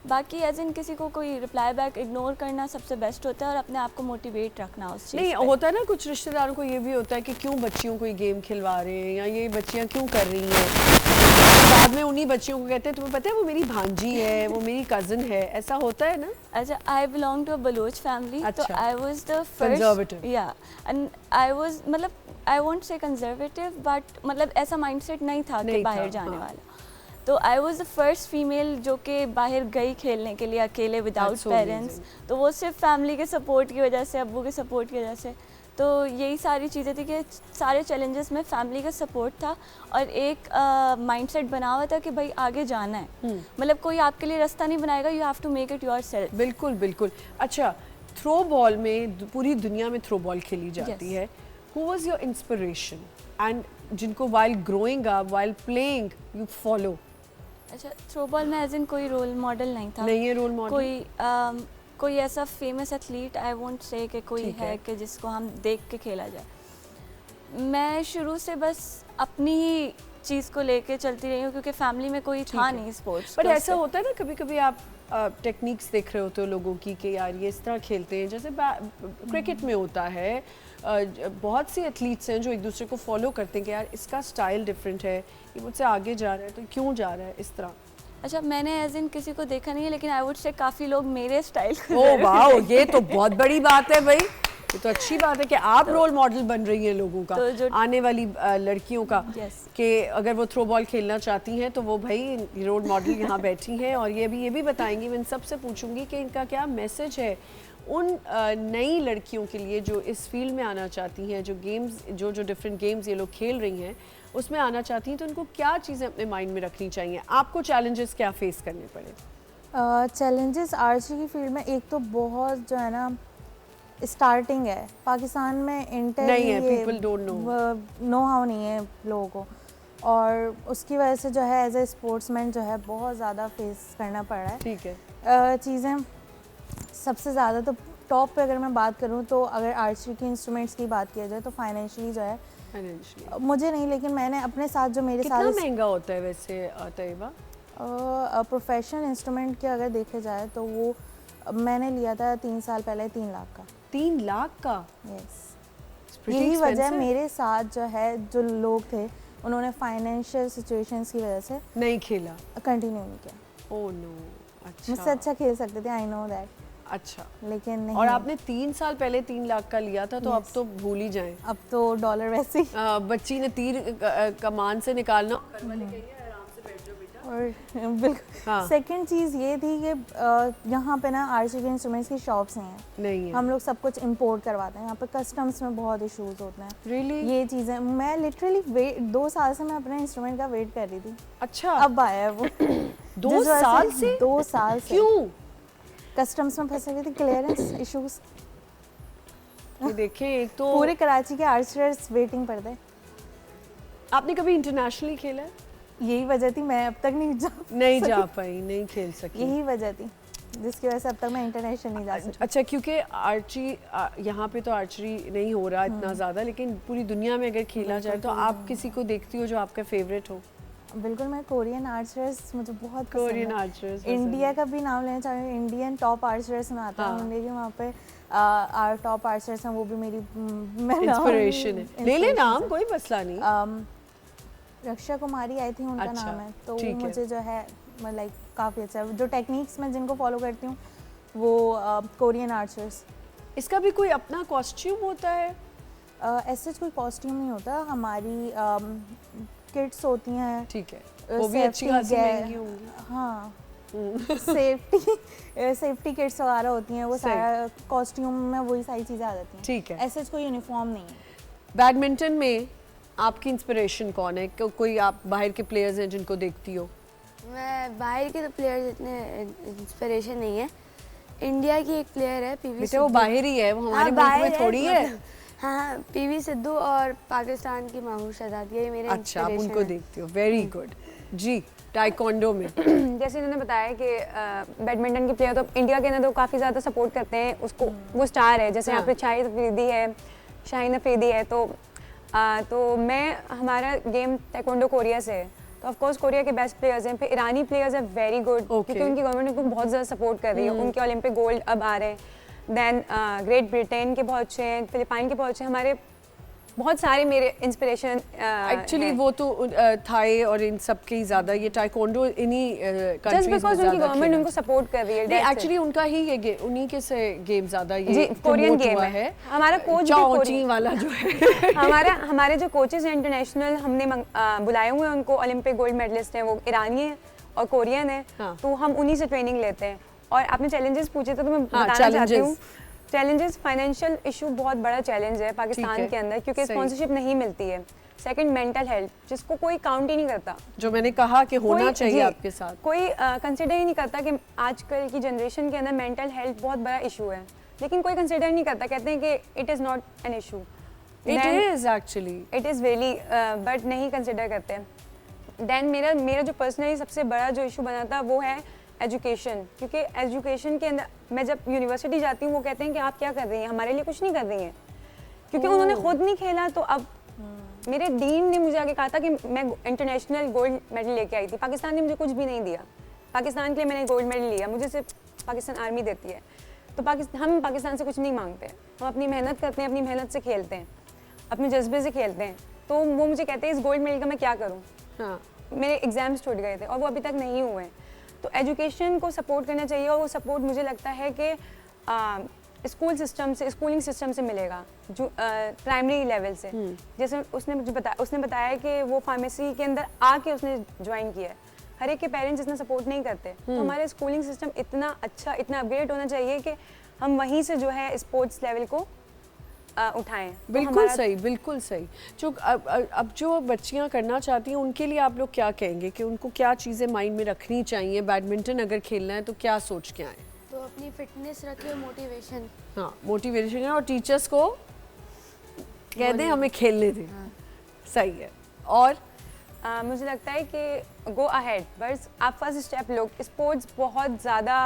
बाकी एज इन किसी को कोई रिप्लाई बैक इग्नोर करना सबसे बेस्ट होता है, और अपने आप को मोटिवेट रखना उस चीज़ नहीं पे। होता है ना, कुछ रिश्तेदारों को ये भी होता है कि क्यों बच्चियों को ये गेम खिलवा रहे हैं, या ये बच्चियां क्यों कर रही हैं। बाद में उन्हीं बच्चियों को कहते हैं तुम्हें पता है वो मेरी भांजी है, वो मेरी कज़न है। ऐसा होता है ना? अच्छा, I belong to a Baloch family, तो अच्छा। I was the Conservative. First, या एंड आई वाज, मतलब I won't say conservative, but मतलब ऐसा माइंडसेट नहीं था कि नहीं था, बाहर जाने हाँ। वाला। तो आई वाज द फर्स्ट फीमेल जो कि बाहर गई खेलने के लिए अकेले विदाउट That's so पेरेंट्स, तो वो सिर्फ फैमिली के सपोर्ट की वजह से, अब्बू के सपोर्ट की वजह से। तो यही सारी चीज़ें थी कि सारे चैलेंजेस में फैमिली का सपोर्ट था, और एक माइंडसेट बना हुआ था कि भाई आगे जाना है, मतलब कोई आपके लिए रास्ता नहीं बनाएगा, you have to make it yourself. बिल्कुल बिल्कुल। अच्छा, थ्रो बॉल में पूरी दुनिया में थ्रो बॉल खेली जाती Yes. है। Who was your inspiration and जिनको while growing up, while playing you follow? अच्छा, थ्रो बॉल में एज इन कोई रोल मॉडल नहीं था, नहीं है रोल मॉडल? कोई ऐसा फेमस एथलीट आई वोंट से कि कोई ठीक है है। कि जिसको हम देख के खेला जाए। मैं शुरू से बस अपनी ही चीज़ को लेके चलती रही हूँ, क्योंकि फैमिली में कोई था नहीं स्पोर्ट्स। पर ऐसा होता है ना, कभी कभी आप टेक्निक्स देख रहे होते हो लोगों की कि यार ये इस तरह खेलते हैं, जैसे क्रिकेट में होता है, बहुत सी एथलीट्स हैं जो एक दूसरे को फॉलो करते हैं कि यार इसका स्टाइल डिफरेंट है, ये मुझसे आगे जा रहा है तो क्यों जा रहा है इस तरह? अच्छा, मैंने एज इन किसी को देखा नहीं है, लेकिन आई वुड से काफ़ी लोग मेरे स्टाइल को ओह वाह, ये तो बहुत बड़ी बात है भाई, ये तो अच्छी बात है कि आप रोल मॉडल बन रही हैं लोगों का, तो आने वाली लड़कियों का, Yes. कि अगर वो थ्रो बॉल खेलना चाहती हैं तो वो भाई रोल मॉडल यहाँ बैठी हैं और ये भी बताएंगी। मैं इन सबसे पूछूंगी कि इनका क्या मैसेज है उन नई लड़कियों के लिए जो इस फील्ड में आना चाहती हैं, जो गेम्स जो डिफरेंट गेम्स ये लोग खेल रही हैं उसमें आना चाहती हैं, तो उनको क्या चीज़ें अपने माइंड में रखनी चाहिए? आपको चैलेंजेस क्या फेस करने पड़े? चैलेंजेस आर्चरी की फील्ड में एक तो बहुत जो है ना स्टार्टिंग है, पाकिस्तान में इंटर नहीं है, people don't know. हाउ नहीं है लोगों को, और उसकी वजह से जो है एज ए स्पोर्ट्समैन जो है बहुत ज़्यादा फेस करना पड़ रहा है। ठीक है। चीज़ें सबसे ज़्यादा तो टॉप पे अगर मैं बात करूँ तो अगर आर्चरी के इंस्ट्रूमेंट्स की बात किया जाए तो फाइनेंशियली जो है मुझे नहीं, लेकिन मैंने अपने साथ जो मेरे कितना साथ महंगा होता है वैसे तैयबा? प्रोफेशनल इंस्ट्रूमेंट के अगर देखे जाए तो वो मैंने लिया था 3 साल पहले 3 लाख का। 3 लाख का? यस। यही वजह मेरे साथ जो है जो लोग थे उन्होंने फाइनेंशियल सिचुएशंस की वजह से नहीं खेला, कंटिन्यू नहीं किया। Oh no. अच्छा, मुझसे अच्छा खेल सकते थे, आई नो दैट, अच्छा, लेकिन नहीं। और आपने 3 साल पहले 3 लाख का लिया था तो अब तो भूल ही जाएं। अब तो डॉलर वैसे ही बच्ची ने तीर कमान से निकालना और बिल्कुल। सेकंड चीज़ ये थी कि यहाँ पे ना आर्चरी के इंस्ट्रूमेंट्स की शॉप्स नहीं है, हम लोग सब कुछ इंपोर्ट करवाते हैं। यहाँ पे कस्टम्स में बहुत इश्यूज होते हैं। Really? ये चीज़ें मैं लिटरली 2 साल से मैं अपने इंस्ट्रूमेंट का वेट कर रही थी। अच्छा, अब आया है वो। 2 साल से? 2 साल से। क्यों? कस्टम्स में फंसे हुए थे, क्लियरेंस इश्यूज। ये देखें, एक तो पूरे कराची के आर्चर्स वेटिंग पर थे। आपने कभी इंटरनेशनली खेला है? यही वजह थी मैं अब तक नहीं जा पाई, नहीं खेल सकी। यही वजह थी जिसकी वजह से अब तक मैं इंटरनेशनल नहीं जा सकी। अच्छा, क्योंकि आर्चरी यहाँ पे तो आर्चरी नहीं हो रहा इतना ज़्यादा, लेकिन पूरी दुनिया में अगर खेला जाए तो आप किसी को देखती हो जो आपका फेवरेट हो? बिल्कुल, मैं कोरियन आर्चर्स मुझे बहुत कोरियन आर्चर्स। इंडिया का भी नाम लेना चाहूँगी, इंडियन टॉप आर्चर्स में आता है इंडिया के, वहाँ पे टॉप आर्चर्स हैं, वो भी मेरी इंस्पिरेशन है। ले ले नाम, कोई मसला नहीं। रक्षा कुमारी आई थी उनका अच्छा, नाम है, तो ठीक है। मुझे जो है लाइक काफ़ी अच्छा है। जो टेक्निक्स मैं जिनको फॉलो करती हूँ वो कोरियन आर्चर्स। इसका भी कोई अपना कॉस्ट्यूम होता है? ऐसे कोई कॉस्ट्यूम नहीं होता, हमारी किट्स होती हैं। ठीक है, वो भी अच्छी खासी महंगी होंगी। हाँ, सेफ्टी किट्स वगैरह होती हैं, वो सारा कॉस्ट्यूम में वही सारी चीज़ें आ जाती हैं। ठीक है। ऐसे कोई यूनिफॉर्म नहीं है। बैडमिंटन में आपकी इंस्पिरेशन कौन है? कोई आप बाहर के प्लेयर्स हैं जिनको देखती हो? मैं बाहर के तो प्लेयर्स इतने इंस्पिरेशन नहीं है। इंडिया की एक प्लेयर है पीवी बेटे, वो बाहर ही है, वो हमारे मुल्क में थोड़ी है। हाँ, पीवी सिद्धू और पाकिस्तान की महमूद शहजाद, ये मेरे अच्छा, आप उनको देखती हो, वेरी गुड। जी, टाइकोंडो में जैसे इन्होंने बताया कि बैडमिंटन के प्लेयर तो इंडिया के अंदर तो काफ़ी ज़्यादा सपोर्ट करते हैं उसको, वो स्टार है। जैसे यहाँ पे शाहीन अफरीदी है, तो मैं हमारा गेम टाइकोंडो कोरिया से है, तो ऑफ कोर्स कोरिया के बेस्ट प्लेयर्स हैं। फिर ईरानी प्लेयर्स हैं वेरी गुड, क्योंकि उनकी गवर्नमेंट उनको बहुत ज़्यादा सपोर्ट कर रही है, उनके ओलंपिक गोल्ड अब आ रहे हैं। देन ग्रेट ब्रिटेन के बहुत अच्छे हैं, फिलिपाइन के बहुत अच्छे हैं, हमारे बहुत सारे मेरे इंस्पिरेशन। एक्चुअली वो तो थाई और इन सब के ही ज़्यादा, ये टाइकोंडो इन्हीं जस्ट बिकॉज उनकी गवर्नमेंट उनको सपोर्ट कर रही है। एक्चुअली उनका ही ये उन्हीं के से गेम ज़्यादा ये कोरियन गेम है। हमारा कोच भी वाला जो है हमारे जो कोचेस हैं इंटरनेशनल, हमने बुलाए हुए हैं उनको, ओलंपिक गोल्ड मेडलिस्ट हैं, वो ईरानी है और कोरियन है। तो हम उन्हीं से ट्रेनिंग लेते हैं। और आपने चैलेंजेस पूछे थे तो मैं बताना चाहती हूँ, चैलेंजेस फाइनेंशियल इशू बहुत बड़ा चैलेंज है पाकिस्तान के अंदर, क्योंकि स्पॉन्सरशिप नहीं मिलती है। सेकंड, मेंटल हेल्थ, जिसको कोई काउंट ही नहीं करता, जो मैंने कहा कि होना चाहिए आपके साथ, कोई कंसिडर ही नहीं करता कि आजकल की जनरेशन के अंदर मेंटल हेल्थ बहुत बड़ा इशू है, लेकिन कोई कंसिडर नहीं करता, कहते हैं कि it is not an issue. It is actually, it is really, but नहीं कंसिडर करते। देन मेरा जो पर्सनली सबसे बड़ा जो इशू बना था वो है एजुकेशन, क्योंकि एजुकेशन के अंदर मैं जब यूनिवर्सिटी जाती हूँ वो कहते हैं कि आप क्या कर रही हैं, हमारे लिए कुछ नहीं कर रही हैं, क्योंकि उन्होंने खुद नहीं खेला। तो अब मेरे डीन ने मुझे आगे कहा था कि मैं इंटरनेशनल गोल्ड मेडल लेके आई थी, पाकिस्तान ने मुझे कुछ भी नहीं दिया, पाकिस्तान के लिए मैंने गोल्ड मेडल लिया, मुझे सिर्फ पाकिस्तान आर्मी देती है। तो हम पाकिस्तान से कुछ नहीं मांगते, हम अपनी मेहनत करते हैं, अपनी मेहनत से खेलते हैं, अपने जज्बे से खेलते हैं। तो वो मुझे कहते हैं इस गोल्ड मेडल का मैं क्या करूँ। हाँ, मेरे एग्जाम्स छूट गए थे और वो अभी तक नहीं हुए हैं। तो एजुकेशन को सपोर्ट करना चाहिए और वो सपोर्ट मुझे लगता है कि स्कूलिंग सिस्टम से मिलेगा, जो प्राइमरी लेवल से। जैसे उसने बताया कि वो फार्मेसी के अंदर आके उसने ज्वाइन किया है। हर एक के पेरेंट्स इतना सपोर्ट नहीं करते, तो हमारे स्कूलिंग सिस्टम इतना अच्छा, इतना अपग्रेड होना चाहिए कि हम वहीं से जो है स्पोर्ट्स लेवल को उठाएं। बिल्कुल सही, बिल्कुल सही। जो अब जो बच्चियां करना चाहती हैं उनके लिए आप लोग क्या कहेंगे कि उनको क्या चीज़ें माइंड में रखनी चाहिए? बैडमिंटन अगर खेलना है तो क्या सोच के आए? तो अपनी फिटनेस रखे, मोटिवेशन। हाँ, मोटिवेशन है, और टीचर्स को कह दें हमें खेलने दें। हाँ। सही है। और मुझे लगता है कि गो अहेड, बस आप फर्स्ट स्टेप लो। स्पोर्ट्स बहुत ज़्यादा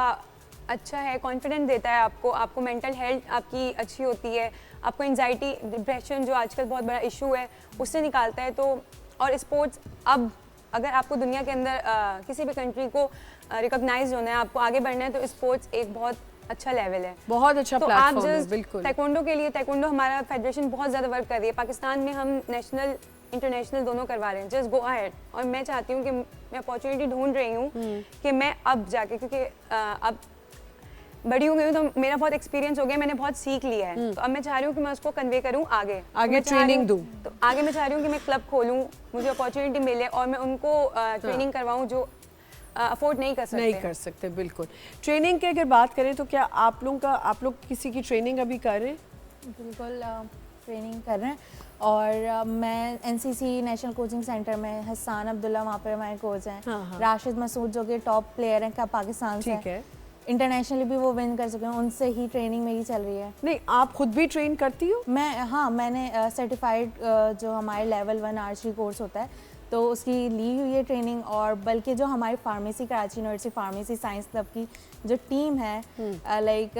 अच्छा है, कॉन्फिडेंस देता है आपको मेंटल हेल्थ आपकी अच्छी होती है, आपको एंजाइटी, डिप्रेशन जो आजकल बहुत बड़ा इशू है उससे निकालता है। तो और स्पोर्ट्स अब अगर आपको दुनिया के अंदर किसी भी कंट्री को रिकॉग्नाइज होना है, आपको आगे बढ़ना है, तो स्पोर्ट्स एक बहुत अच्छा लेवल है, बहुत अच्छा तो प्लेटफॉर्म आप है। जस्ट बिल्कुल। ताइक्वांडो के लिए, ताइक्वांडो हमारा फेडरेशन बहुत ज़्यादा वर्क कर रही है। पाकिस्तान में हम नेशनल इंटरनेशनल दोनों करवा रहे हैं। Just go ahead. और मैं चाहती हूँ कि मैं अपॉर्चुनिटी ढूंढ रही हूँ कि मैं अब जाके, क्योंकि अब बड़ी हो गई हूँ तो मेरा बहुत एक्सपीरियंस हो गया, मैंने बहुत सीख लिया है, तो अब मैं चाह रही हूँ कि मैं उसको कन्वे करूँ आगे ट्रेनिंग दूँ। तो आगे मैं चाह रही हूँ कि मैं क्लब खोलूँ, मुझे अपॉर्चुनिटी मिले और मैं उनको ट्रेनिंग करवाऊँ जो अफोर्ड नहीं कर सकते। बिल्कुल। ट्रेनिंग की अगर बात करें तो क्या आप लोग किसी की ट्रेनिंग अभी कर रहे हैं? बिल्कुल ट्रेनिंग कर रहे हैं। और मैं एनसीसी नेशनल कोचिंग सेंटर में, हसन अब्दुल्ला वहाँ पर हमारे कोच हैं। हाँ। राशिद मसूद जो कि टॉप प्लेयर हैं पाकिस्तान से, ठीक है। इंटरनेशनली भी वो विन कर चुके हैं, उनसे ही ट्रेनिंग मेरी चल रही है। नहीं, आप खुद भी ट्रेन करती हो? मैंने सर्टिफाइड जो हमारे लेवल 1 आर्चरी कोर्स होता है तो उसकी ली हुई है ट्रेनिंग। और बल्कि जो हमारी pharmacy, Karachi university pharmacy science club की जो टीम है, लाइक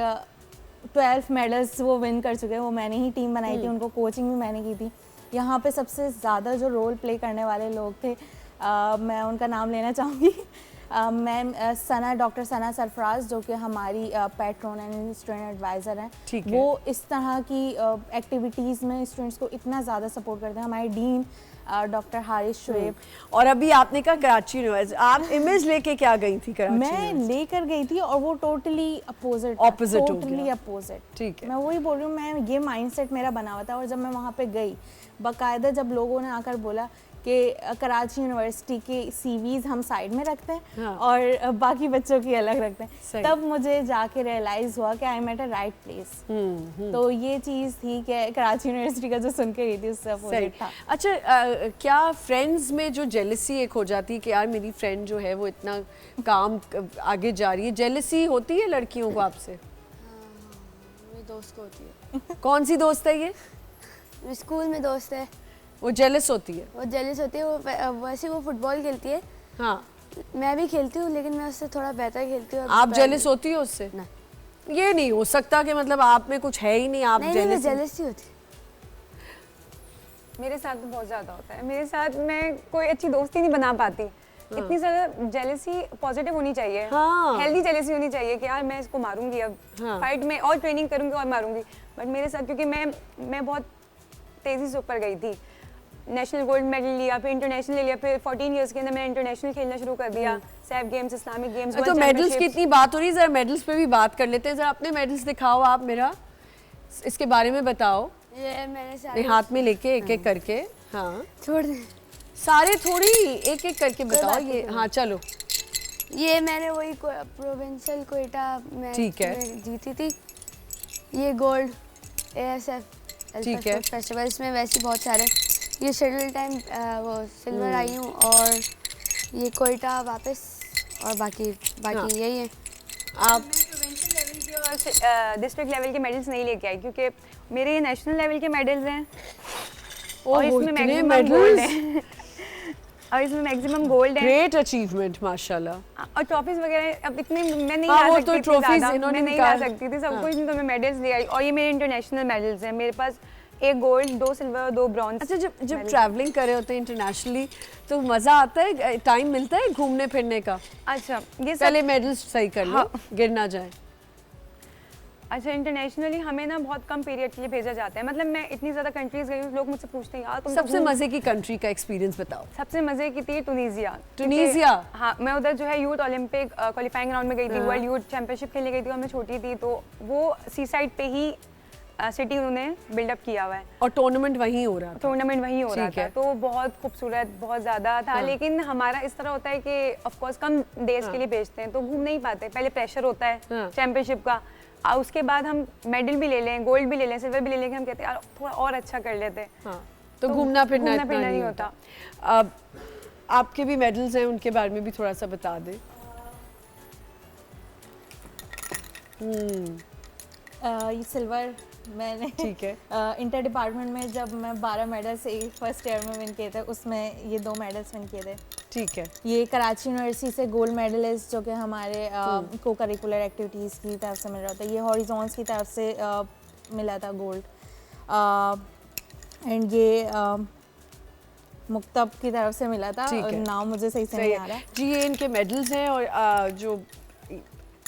12 मेडल्स वो विन कर चुके हैं, वो मैंने ही टीम बनाई थी, उनको कोचिंग भी मैंने की थी। यहाँ पे सबसे ज़्यादा जो रोल प्ले करने वाले लोग थे, मैं उनका नाम लेना चाहूँगी। मैम डॉक्टर सना सरफराज, जो कि हमारी पैट्रन एंड स्टूडेंट एडवाइज़र हैं, वो इस तरह की एक्टिविटीज़ में स्टूडेंट्स को इतना ज़्यादा सपोर्ट करते हैं। हमारे डीन डॉक्टर हारिस शुएब। और अभी आपने कहा कराची यूनिवर्सिटी, आप इमेज लेके क्या गई थी कराची? मैं लेकर गई थी और वो टोटली अपोजिट अपोजिट। ठीक है, मैं वही बोल रही हूँ, मैं ये माइंडसेट मेरा बना हुआ था। और जब मैं वहाँ पे गई, बाकायदा जब लोगों ने आकर बोला कि कराची यूनिवर्सिटी के सीवीज हम साइड में रखते हैं, हाँ, और बाकी बच्चों की अलग रखते हैं, तब मुझे जाके रियलाइज हुआ कि I am at a right place. तो ये चीज़ थी कि कराची यूनिवर्सिटी का जो सुन के गई थी उससे अपोजिट था। अच्छा, क्या फ्रेंड्स में जो जेलसी एक हो जाती है कि यार मेरी फ्रेंड जो है वो इतना काम आगे जा रही है, जेलसी होती है लड़कियों को आपसे? मेरी दोस्त को होती है। कौन सी दोस्त है ये? स्कूल में दोस्त है, वो जेलस होती है? वो जेलस होती है। वो वैसे वो फुटबॉल खेलती है। हाँ, मैं भी खेलती हूँ, लेकिन मैं उससे थोड़ा बेहतर खेलती हूँ। आप जेलस होती हो उससे? ना, ये नहीं हो सकता कि मतलब आप में कुछ है ही नहीं, आप जेलस ही होती। मेरे साथ तो बहुत ज़्यादा होता है। मेरे साथ मैं कोई अच्छी दोस्ती नहीं बना पाती। इतनी ज़्यादा जेलसी पॉजिटिव होनी चाहिए, हेल्दी जेलसी होनी चाहिए कि यार मैं इसको मारूंगी अब फाइट में, और ट्रेनिंग करूंगी और मारूंगी। बट मेरे साथ, क्योंकि मैं बहुत तेज़ी से ऊपर गई थी, नेशनल गोल्ड मेडल लिया, फिर इंटरनेशनल ले लिया, फिर 14 इयर्स के अंदर मैंने इंटरनेशनल खेलना शुरू कर दिया, सैफ गेम्स, इस्लामिक गेम्स। तो मेडल्स की इतनी बात हो रही है, जरा मेडल्स पे भी बात कर लेते हैं। जरा अपने मेडल्स दिखाओ आप, मेरा इसके बारे में बताओ। ये मैंने हाथ में लेके एक एक करके, हाँ छोड़ दे, सारे थोड़ी एक एक करके बताओ। ये हाँ चलो, ये मैंने वही प्रोविंशियल कोयटा में जीती थी। ये गोल्ड ASF ठीक है फेस्टिवल, इसमें वैसे बहुत सारे। ये शेड्यूल टाइम वो सिल्वर आई हूँ, और ये कोयटा वापस, और बाकी यही है। आप प्रोविंशियल लेवल के और डिस्ट्रिक्ट लेवल के मेडल्स नहीं लेके आई, क्योंकि मेरे ये नेशनल लेवल के मेडल्स हैं और इसमें मैक्सिमम गोल्ड है। और इसमें मैक्सिमम गोल्ड है। ग्रेट अचीवमेंट माशाल्लाह। और ट्रॉफीज वगैरह अब इतने मैं नहीं ला सकती थी, मैं नहीं ला सकती थी सब कुछ, तो मैं मेडल्स ले आई। और ये मेरे इंटरनेशनल मेडल्स हैं, मेरे पास 1 गोल्ड, 2 सिल्वर और 2 ब्रॉन्ज। अच्छा, जब ट्रैवलिंग कर रहे होते हैं इंटरनेशनली तो मज़ा आता है, टाइम मिलता है घूमने फिरने का? अच्छा, ये पहले मेडल्स सही कर लो, गिर ना जाए। अच्छा, इंटरनेशनली हमें ना बहुत कम पीरियड के लिए भेजा जाता है। मतलब मैं इतनी ज़्यादा कंट्रीज गई हूँ, लोग मुझसे पूछते हैं यार तुम सबसे मजे की कंट्री का एक्सपीरियंस बताओ। सबसे मज़े की थी टुनीजिया। टुनीजिया? हाँ, मैं उधर जो है यूथ ओलंपिक क्वालिफाइंग राउंड में गई थी, वर्ल्ड यूथ चैंपियनशिप खेलने गई थी और मैं छोटी थी, तो वो सी साइड पे ही सिटी उन्होंने बिल्डअप किया हुआ है और टूर्नामेंट वहीं हो रहा था? टूर्नामेंट वहीं हो रहा ठीक था, है। तो बहुत खूबसूरत, बहुत ज़्यादा था। लेकिन हमारा इस तरह होता है कि ऑफ कोर्स कम डेज के लिए भेजते हैं तो घूम नहीं पाते। पहले प्रेशर होता है चैंपियनशिप का, उसके बाद हम मेडल भी ले लें, गोल्ड भी ले लें, सिल्वर भी ले लें, हम कहते हैं यार थोड़ा और अच्छा कर लेते। तो घूमना फिरना इतना नहीं होता। अब आपके भी मेडल्स हैं, उनके बारे में भी थोड़ा सा बता दें। ये सिल्वर मैंने ठीक है। इंटर डिपार्टमेंट में जब मैं 12 मेडल्स फर्स्ट ईयर में विन किए थे, उसमें ये 2 मेडल्स विन किए थे। ठीक है। ये कराची यूनिवर्सिटी से गोल्ड मेडलिस्ट जो कि हमारे को करिकुलर एक्टिविटीज़ की तरफ से मिल रहा था, ये हॉरिजॉन्स की तरफ से मिला था गोल्ड। एंड ये मुक्तब की तरफ से मिला था, नाम मुझे सही से नहीं आ रहा है जी। ये इनके मेडल्स हैं और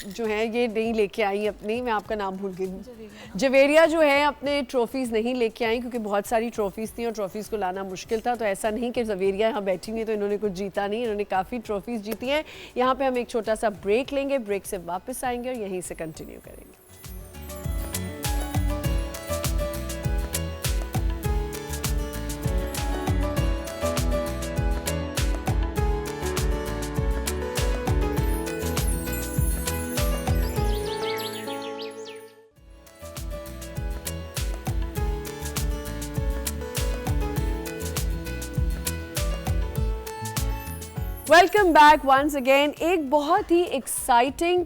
जो है ये नहीं लेके आई अपनी, मैं आपका नाम भूल गई, जवेरिया जो है अपने ट्रॉफीज़ नहीं लेके आई क्योंकि बहुत सारी ट्रॉफीज़ थी और ट्रॉफीज़ को लाना मुश्किल था। तो ऐसा नहीं कि जवेरिया यहाँ बैठी हुई है तो इन्होंने कुछ जीता नहीं, इन्होंने काफ़ी ट्रॉफीज़ जीती हैं। यहाँ पे हम एक छोटा सा ब्रेक लेंगे, ब्रेक से वापस आएंगे और यहीं से कंटिन्यू करेंगे। Welcome back once again. एक बहुत ही एक्साइटिंग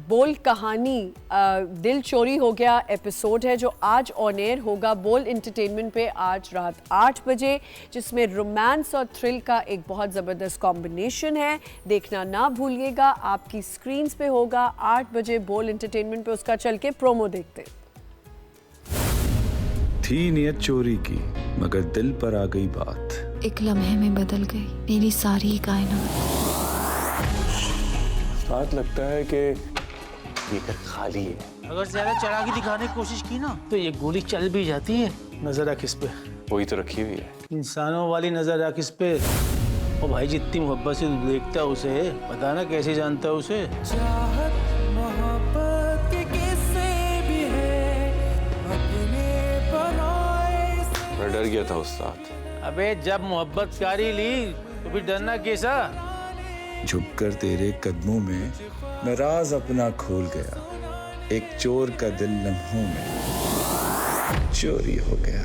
बोल कहानी दिल चोरी हो गया एपिसोड है जो आज ऑन एयर होगा बोल एंटरटेनमेंट पे आज रात 8 बजे, जिसमें रोमांस और थ्रिल का एक बहुत ज़बरदस्त कॉम्बिनेशन है। देखना ना भूलिएगा, आपकी स्क्रीन्स पे होगा 8 बजे बोल एंटरटेनमेंट पे। उसका चल के प्रोमो देखते। थी नियत चोरी की मगर दिल पर आ गई बात, एक लम्हे में बदल गई मेरी सारी कायनात। बात लगता है कि ये घर खाली है। अगर ज्यादा चढ़ा के दिखाने की कोशिश की ना तो ये गोली चल भी जाती है। नजर रख इस पे, वही तो रखी हुई है। इंसानों वाली नजर रख इस पे। और भाई जितनी मोहब्बत से तू देखता है उसे, पता ना कैसे जानता है उसे। चाहत मोहब्बत के किस्से भी है अपने बनाए से। मैं डर गया था उस्ताद। अबे जब मोहब्बत कारी ली तो फिर डरना कैसा। झुककर तेरे कदमों में मैं राज अपना खोल गया, एक चोर का दिल लम्हों में चोरी हो गया।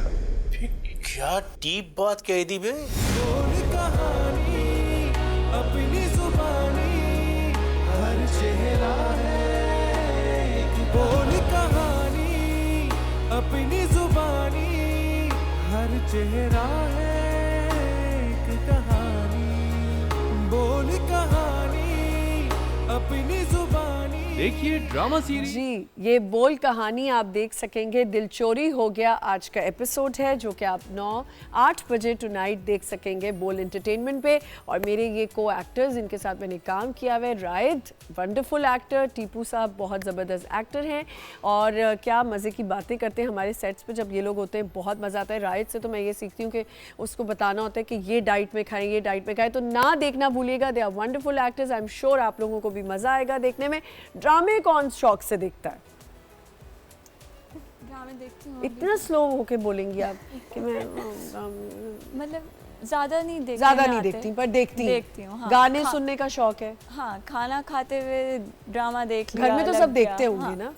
क्या डीप बात कह दी बे। अपनी जुबानी हर चेहरा है, बोल कहानी अपनी जुबानी हर चेहरा है, एक कहानी बोल कहानी अपनी जुबानी। देखिए ड्रामा सीरीज जी, ये बोल कहानी आप देख सकेंगे। दिल चोरी हो गया आज का एपिसोड है जो कि आप 9-8 बजे टुनाइट देख सकेंगे बोल एंटरटेनमेंट पे। और मेरे ये को एक्टर्स इनके साथ मैंने काम किया हुआ है, रायद वंडरफुल एक्टर, टीपू साहब बहुत ज़बरदस्त एक्टर हैं और क्या मज़े की बातें करते हैं हमारे सेट्स पे जब ये लोग होते हैं, बहुत मज़ा आता है। रायद से तो मैं ये सीखती हूँ कि उसको बताना होता है कि ये डाइट में खाएं, ये डाइट में खाएं, तो ना देखना भूलिएगा। They are wonderful actors, I am sure आप लोगों को भी मज़ा आएगा देखने में। ड्रामे कौन शौक से देखता है? ड्रामे देखती हूँ। इतना स्लो होके बोलेंगी आप कि मैं मतलब ज़्यादा नहीं देखती। ज़्यादा नहीं देखती पर देखती हूँ। हाँ, गाने सुनने का शौक है? हाँ, खाना खाते हुए ड्रामा देख लिया। घर में तो लग सब गया। देखते होंगे ना।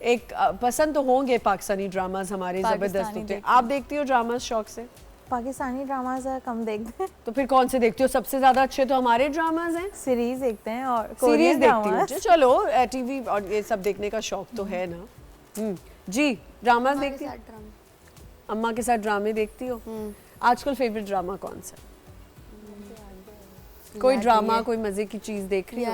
एक पसंद तो होंगे पाकिस्तानी ड्रामास हमारे ज़बरदस्त होते हैं। आप देखती हो ड्रामास शौक से? पाकिस्तानी ड्रामाज कम देखते हैं। तो फिर कौन से देखती हो? सबसे ज़्यादा अच्छे तो हमारे ड्रामास हैं। सीरीज देखते हैं और सीरीज कोरियन देखती ड्रामाज। हूँ। चलो टीवी और ये सब देखने का शौक तो है ना। जी, ड्रामास देखती हो? अम्मा के साथ ड्रामे देखती हो? आजकल फेवरेट ड्रामा कौन सा? कोई ड्रामा, कोई मजे की चीज देख रही हो?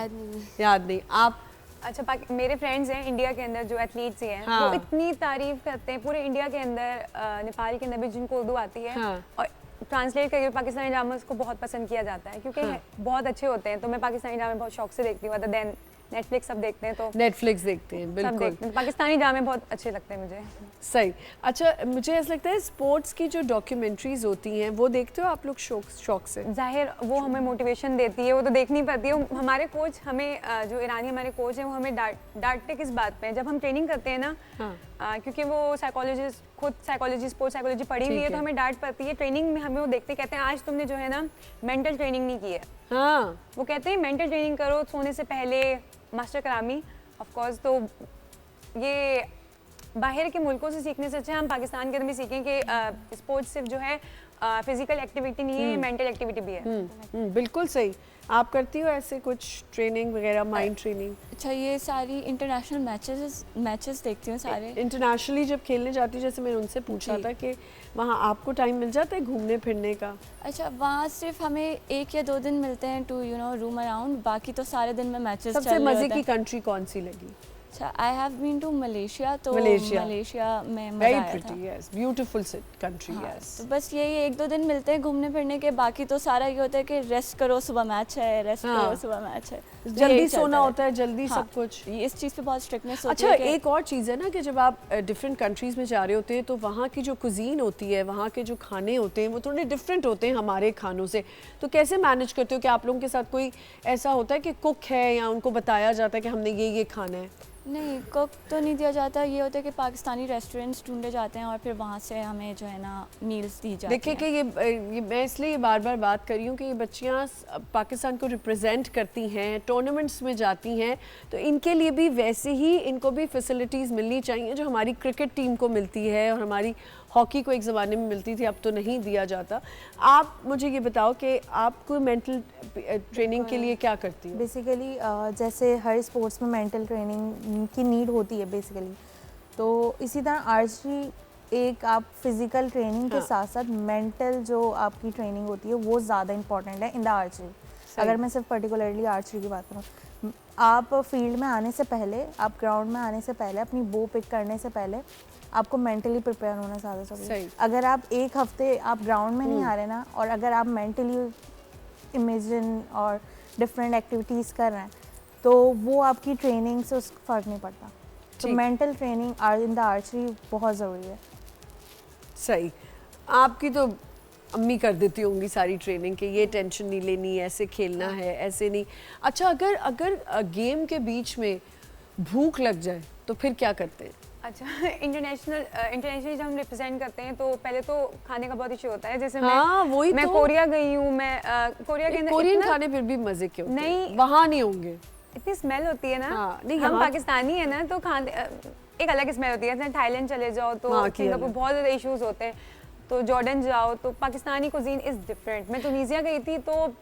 याद नहीं। आप? अच्छा, मेरे फ्रेंड्स हैं इंडिया के अंदर जो एथलीट्स हैं, हाँ। वो इतनी तारीफ करते हैं पूरे इंडिया के अंदर, नेपाल के अंदर भी जिनको उर्दू आती है, हाँ। और ट्रांसलेट करके पाकिस्तानी ड्रामास को बहुत पसंद किया जाता है क्योंकि हाँ। बहुत अच्छे होते हैं। तो मैं पाकिस्तानी ड्रामे बहुत शौक से देखती हूँ अदर देन नेटफ्लिक्स सब देखते हैं तो नेटफ्लिक्स देखते हैं, सब बिल्कुल देखते हैं। पाकिस्तानी ड्रामे बहुत अच्छे लगते हैं मुझे। सही। अच्छा, मुझे ऐसा लगता है स्पोर्ट्स की जो डॉक्यूमेंट्रीज होती हैं वो देखते हो आप लोग शौक से? जाहिर वो हमें मोटिवेशन देती है, वो तो देखनी पड़ती है। हमारे कोच हमें जो ईरानी हमारे कोच हैं वो हमें डांटते किस बात पे हैं, जब हम ट्रेनिंग करते हैं ना, क्योंकि वो साइकोलॉजिस्ट, खुद साइकोलॉजी, स्पोर्ट्स साइकोलॉजी पढ़ी हुई है, तो हमें डांट पड़ती है। ट्रेनिंग में हमें वो देखते कहते हैं आज तुमने जो है ना मेंटल ट्रेनिंग नहीं की है। हाँ, वो कहते हैं मेंटल ट्रेनिंग करो सोने से पहले, मास्टर करामी ऑफ कोर्स। तो ये बाहर के मुल्कों से सीखने से अच्छा हम पाकिस्तान के अंदर भी सीखें कि स्पोर्ट्स सिर्फ जो है फिजिकल एक्टिविटी नहीं है, मेंटल एक्टिविटी भी है। बिल्कुल सही। आप करती हो ऐसे कुछ ट्रेनिंग वगैरह, माइंड ट्रेनिंग? अच्छा, ये सारी इंटरनेशनल मैचेस देखती हूँ सारे। इंटरनेशनली जब खेलने जाती हूँ, जैसे मैंने उनसे पूछा था कि वहाँ आपको टाइम मिल जाता है घूमने फिरने का? अच्छा, वहाँ सिर्फ हमें 1 या 2 दिन मिलते हैं टू रूम अराउंड, बाकी तो सारे दिन में मैचेस चल रहे सबसे होते मजे हैं। की कंट्री कौन सी लगी? अच्छा, I have been to Malaysia, तो मलेशिया में मजा वेरी आया था। Pretty, yes, beautiful country, yes. तो बस यही 1-2 दिन मिलते हैं घूमने फिरने के, बाकी तो सारा ये होता है कि रेस्ट करो, सुबह मैच है, रेस्ट करो, सुबह मैच है, जल्दी सोना होता है, जल्दी सब कुछ। इस चीज़ पे बहुत स्ट्रिक्टनेस होती अच्छा, है कि एक और चीज़ है ना कि जब आप डिफरेंट कंट्रीज़ में जा रहे होते हैं तो वहाँ की जो कुजीन होती है, वहाँ के जो खाने होते हैं वो थोड़े डिफरेंट होते हैं हमारे खानों से। तो कैसे मैनेज करते हो कि आप लोगों के साथ कोई ऐसा होता है कि कुक है या उनको बताया जाता है कि हमने ये खाना है? नहीं, कुक तो नहीं दिया जाता, ये होता है कि पाकिस्तानी रेस्टोरेंट्स ढूंढे जाते हैं और फिर वहाँ से हमें जो है ना मील्स दी जाती हैं। देखिए कि ये मैं इसलिए बार बार बात कर रही हूँ कि ये बच्चियाँ पाकिस्तान को रिप्रेजेंट करती हैं, टूर्नामेंट्स में जाती हैं, तो इनके लिए भी वैसे ही इनको भी फैसिलिटीज़ मिलनी चाहिए जो हमारी क्रिकेट टीम को मिलती है और हमारी हॉकी को एक ज़माने में मिलती थी, अब तो नहीं दिया जाता। आप मुझे ये बताओ कि आपको मेंटल ट्रेनिंग के लिए क्या करती है? बेसिकली जैसे हर स्पोर्ट्स में मेंटल ट्रेनिंग की नीड होती है बेसिकली, तो इसी तरह आर्चरी एक आप फिजिकल ट्रेनिंग के साथ साथ मेंटल जो आपकी ट्रेनिंग होती है वो ज़्यादा इंपॉर्टेंट है इन द आर्चरी। अगर मैं सिर्फ पर्टिकुलरली आर्चरी की बात करूँ, आप फील्ड में आने से पहले, आप ग्राउंड में आने से पहले, अपनी बो पिक करने से पहले आपको मेंटली प्रिपेयर होना ज़्यादा ज़रूरी है। अगर आप एक हफ्ते आप ग्राउंड में नहीं आ रहे ना, और अगर आप मेंटली इमेजिन और डिफरेंट एक्टिविटीज़ कर रहे हैं, तो वो आपकी ट्रेनिंग से उसका फ़र्क नहीं पड़ता। तो mental training in the archery बहुत ज़रूरी है। सही। आपकी तो अम्मी कर देती होंगी सारी ट्रेनिंग कि ये टेंशन नहीं लेनी, ऐसे खेलना है, ऐसे नहीं। अच्छा, अगर गेम के बीच में भूख लग जाए तो फिर क्या करते हैं? अच्छा, इंटरनेशनली जब हम रिप्रेजेंट करते हैं तो पहले तो खाने का बहुत इशू होता है। जैसे मैं कोरिया गई हूँ, मैं कोरिया के अंदर कोरियन खाने फिर भी मजे के होते हैं, नहीं वहाँ नहीं होंगे, इतनी स्मेल होती है ना। नहीं, हम पाकिस्तानी है ना, तो खाने एक अलग स्मेल होती है। जैसे थाईलैंड चले जाओ तो सिंगापुर बहुत ज़्यादा इश्यूज होते हैं, तो जॉर्डन जाओ तो पाकिस्तानी कुजीन इज़ डिफरेंट। मैं तुनीसिया गई थी तो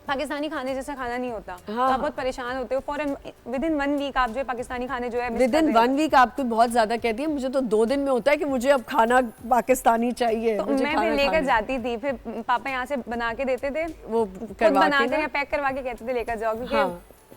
पाकिस्तानी खाने जैसा खाना नहीं होता, तो आप बहुत परेशान होते हो। फॉरन विदिन 1 वीक आप जो है पाकिस्तानी खाने जो है विदिन 1 वीक आपको बहुत ज़्यादा कहती है, मुझे तो 2 दिन में होता है कि मुझे अब खाना पाकिस्तानी चाहिए। तो मैं फिर लेकर जाती थी, फिर पापा यहाँ से बना के देते थे, वो खुद बना के या पैक करवा के कहते थे लेकर जाओ,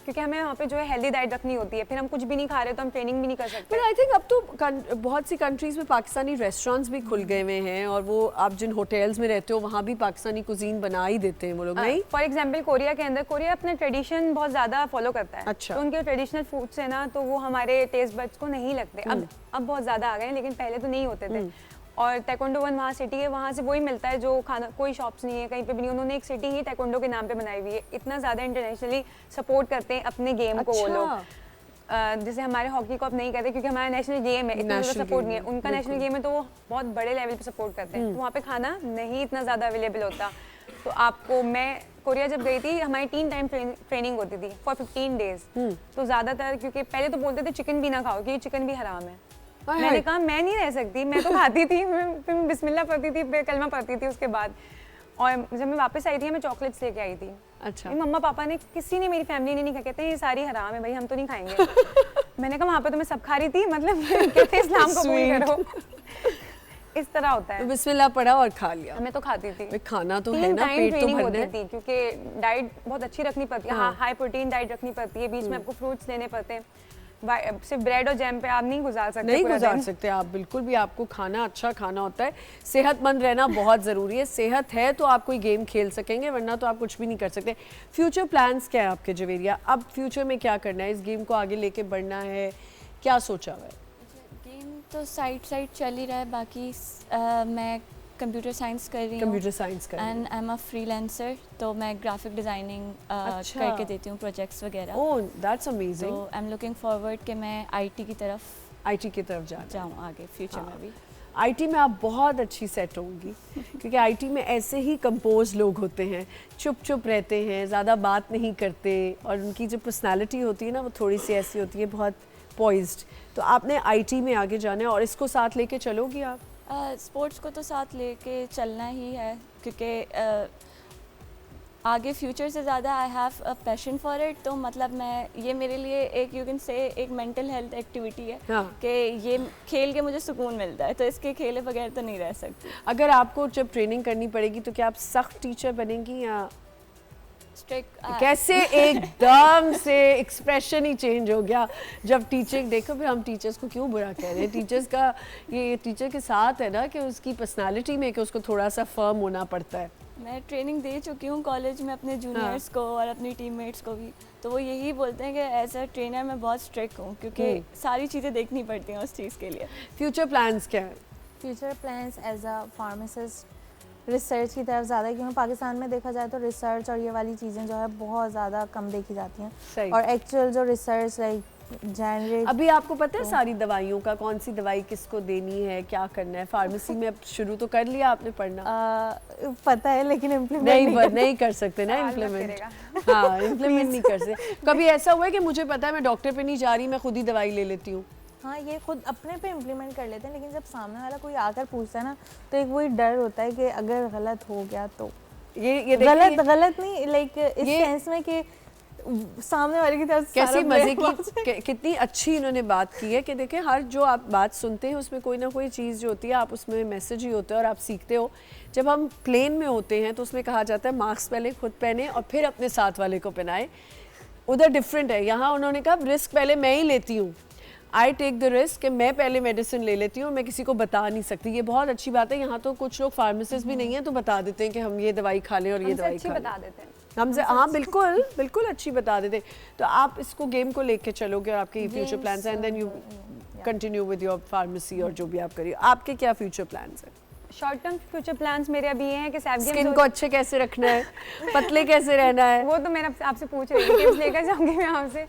क्योंकि हमें वहाँ पे जो है हेल्दी डाइट रखनी होती है। फिर हम कुछ भी नहीं खा रहे तो हम ट्रेनिंग भी नहीं कर सकते। बट आई थिंक अब तो बहुत सी कंट्रीज़ में पाकिस्तानी रेस्टोरेंट्स भी खुल गए हुए हैं, और वो आप जिन होटल्स में रहते हो वहाँ भी पाकिस्तानी कुजीन बना ही देते हैं वो लोग, नहीं? फॉर एग्जाम्पल कोरिया के अंदर, कोरिया अपना ट्रेडिशन बहुत ज़्यादा फॉलो करता है। अच्छा। तो उनके ट्रेडिशनल फूड्स है ना, तो वो हमारे टेस्ट बड्स को नहीं लगते। अब बहुत ज़्यादा आ गए हैं, लेकिन पहले तो नहीं होते थे। और ताइक्वांडो वन वहाँ सिटी है, वहाँ से वही मिलता है जो खाना, कोई शॉप्स नहीं है कहीं पे भी नहीं। उन्होंने एक सिटी ही ताइक्वांडो के नाम पे बनाई हुई है। इतना ज़्यादा इंटरनेशनली सपोर्ट करते हैं अपने गेम को वो लोग। जैसे हमारे हॉकी को अब नहीं करते क्योंकि हमारा नेशनल गेम है, इतना ज़्यादा सपोर्ट नहीं है। उनका नेशनल गेम है तो वो बहुत बड़े लेवल पे सपोर्ट करते हैं। तो वहाँ पे खाना नहीं इतना ज़्यादा अवेलेबल होता। तो आपको, मैं कोरिया जब गई थी, हमारी 3 टाइम ट्रेनिंग होती थी फॉर 15 डेज। तो ज़्यादातर, क्योंकि पहले तो बोलते थे चिकन भी ना खाओ क्योंकि चिकन भी हराम है। मैंने कहा मैं नहीं रह सकती, मैं तो खाती थी, फिर बिस्मिल्लाह पढ़ती थी, फिर कलमा पढ़ती थी उसके बाद। और जब मैं वापस आई थी मैं चॉकलेट्स लेके आई थी। अच्छा। मम्मा पापा ने, किसी ने, मेरी फैमिली ने नहीं कहा, कहते हैं ये सारी हराम है भाई, हम तो नहीं खाएंगे। मैंने कहा वहाँ पे तो मैं सब खा रही थी, मतलब कहते इस्लाम कबूल करो। इस तरह होता है। बिस्मिल्लाह पढ़ा और खा लिया। मैं तो खाती थी। खाना तो है ना, पेट तो भरना है। क्योंकि डाइट बहुत अच्छी रखनी पड़ती है, हाई प्रोटीन डाइट रखनी पड़ती है, बीच में आपको फ्रूट्स लेने पड़ते हैं। सिर्फ ब्रेड और जैम पे आप नहीं गुजार सकते, नहीं पूरा गुजार दिन। सकते आप बिल्कुल भी। आपको खाना अच्छा खाना होता है, सेहतमंद रहना बहुत ज़रूरी है। सेहत है तो आप कोई गेम खेल सकेंगे, वरना तो आप कुछ भी नहीं कर सकते। फ्यूचर प्लान्स क्या है आपके जवेरिया? अब फ्यूचर में क्या करना है? इस गेम को आगे लेके बढ़ना है, क्या सोचा हुआ है? गेम तो साइड चल ही रहा है, बाकी मैं कंप्यूटर साइंस कर रही हूँ। कंप्यूटर साइंस कर and I am a freelancer, तो मैं ग्राफिक डिज़ाइनिंग अच्छा। करके देती हूँ प्रोजेक्ट्स वगैरह। ओह दैट्स तो amazing. I am looking forward कि मैं आईटी की तरफ आईटी की तरफ जाना जाऊँ आगे फ्यूचर में भी। आईटी में आप बहुत अच्छी सेट होंगी क्योंकि आईटी में ऐसे ही कंपोज लोग होते हैं, चुप चुप रहते हैं, ज़्यादा बात नहीं करते, और उनकी जो पर्सनालिटी होती है ना वो थोड़ी सी ऐसी होती है, बहुत पॉइज्ड। तो आपने आईटी में आगे जाना है और इसको साथ लेके चलोगी आप? स्पोर्ट्स को तो साथ लेके चलना ही है, क्योंकि आगे फ्यूचर से ज़्यादा I have a passion for it. तो मतलब मैं, ये मेरे लिए एक यू कैन से एक मेंटल हेल्थ एक्टिविटी है कि ये खेल के मुझे सुकून मिलता है, तो इसके खेले बगैर तो नहीं रह सकती। अगर आपको जब ट्रेनिंग करनी पड़ेगी तो क्या आप सख्त टीचर बनेंगी या स्ट्रिक्ट? कैसे एकदम से एक्सप्रेशन ही चेंज हो गया जब टीचिंग? देखो फिर हम टीचर्स को क्यों बुरा कह रहे हैं? टीचर्स का ये टीचर के साथ है ना कि उसकी पर्सनालिटी में कि उसको थोड़ा सा फर्म होना पड़ता है। मैं ट्रेनिंग दे चुकी हूँ कॉलेज में अपने जूनियर्स को और अपनी टीममेट्स को भी, तो वो यही बोलते हैं कि एज अ ट्रेनर मैं बहुत स्ट्रिक्ट हूँ, क्योंकि सारी चीज़ें देखनी पड़ती हैं उस चीज़ के लिए। फ्यूचर प्लान्स क्या है? Future plans as a pharmacist research की तरफ ज़्यादा, क्योंकि पाकिस्तान में देखा जाए तो रिसर्च और ये वाली चीज़ें जो है बहुत ज़्यादा कम देखी जाती हैं। सही। और एक्चुअल जो रिसर्च लाइक जेनरिक, अभी आपको पता है सारी दवाइयों का, कौन सी दवाई किसको देनी है, क्या करना है? फार्मेसी में अब शुरू तो कर लिया आपने पढ़ना? पता है लेकिन इम्प्लीमेंट नहीं कर सकते ना इम्प्लीमेंट। हाँ इम्प्लीमेंट नहीं कर सकते। कभी ऐसा हुआ है कि मुझे पता है मैं डॉक्टर पे नहीं जा रही, मैं खुद ही दवाई ले लेती हूँ? हाँ, ये खुद अपने पे इम्प्लीमेंट कर लेते हैं, लेकिन जब सामने वाला कोई आकर पूछता है ना तो एक वही डर होता है कि अगर गलत हो गया तो ये गलत नहीं, लाइक इस सेंस में कि सामने वाले की तरफ कैसी मजे की कितनी अच्छी इन्होंने बात की है कि देखें हर जो आप बात सुनते हैं उसमें कोई ना कोई चीज़ जो होती है, आप उसमें मैसेज ही होता है और आप सीखते हो। जब हम प्लेन में होते हैं तो उसमें कहा जाता है मास्क पहले खुद पहने और फिर अपने साथ वाले को पहनाए, उधर डिफरेंट है। यहाँ उन्होंने कहा रिस्क पहले मैं ही लेती हूँ, आई टेक द रिस्क कि मैं पहले मेडिसिन ले लेती हूँ, मैं किसी को बता नहीं सकती। ये बहुत अच्छी बात है। यहाँ तो कुछ लोग फार्मासिस्ट भी नहीं है तो बता देते हैं कि हम ये दवाई खा लें और ये दवाई खा बता देते हैं हमसे। हाँ बिल्कुल बिल्कुल अच्छी बता देते। तो आप इसको गेम को लेके चलोगे और आपके फ्यूचर प्लान्स हैं, and then you continue with your pharmacy और जो भी आप करिए। आपके क्या फ्यूचर प्लान्स हैं? शॉर्ट टर्म फ्यूचर प्लान्स मेरे अभी ये हैं कि सैफ स्किन को अच्छे कैसे रखना है, पतले कैसे रहना है, वो तो मैं आपसे पूछ रही हूँ, टिप्स लेकर जाऊंगी मैं आपसे।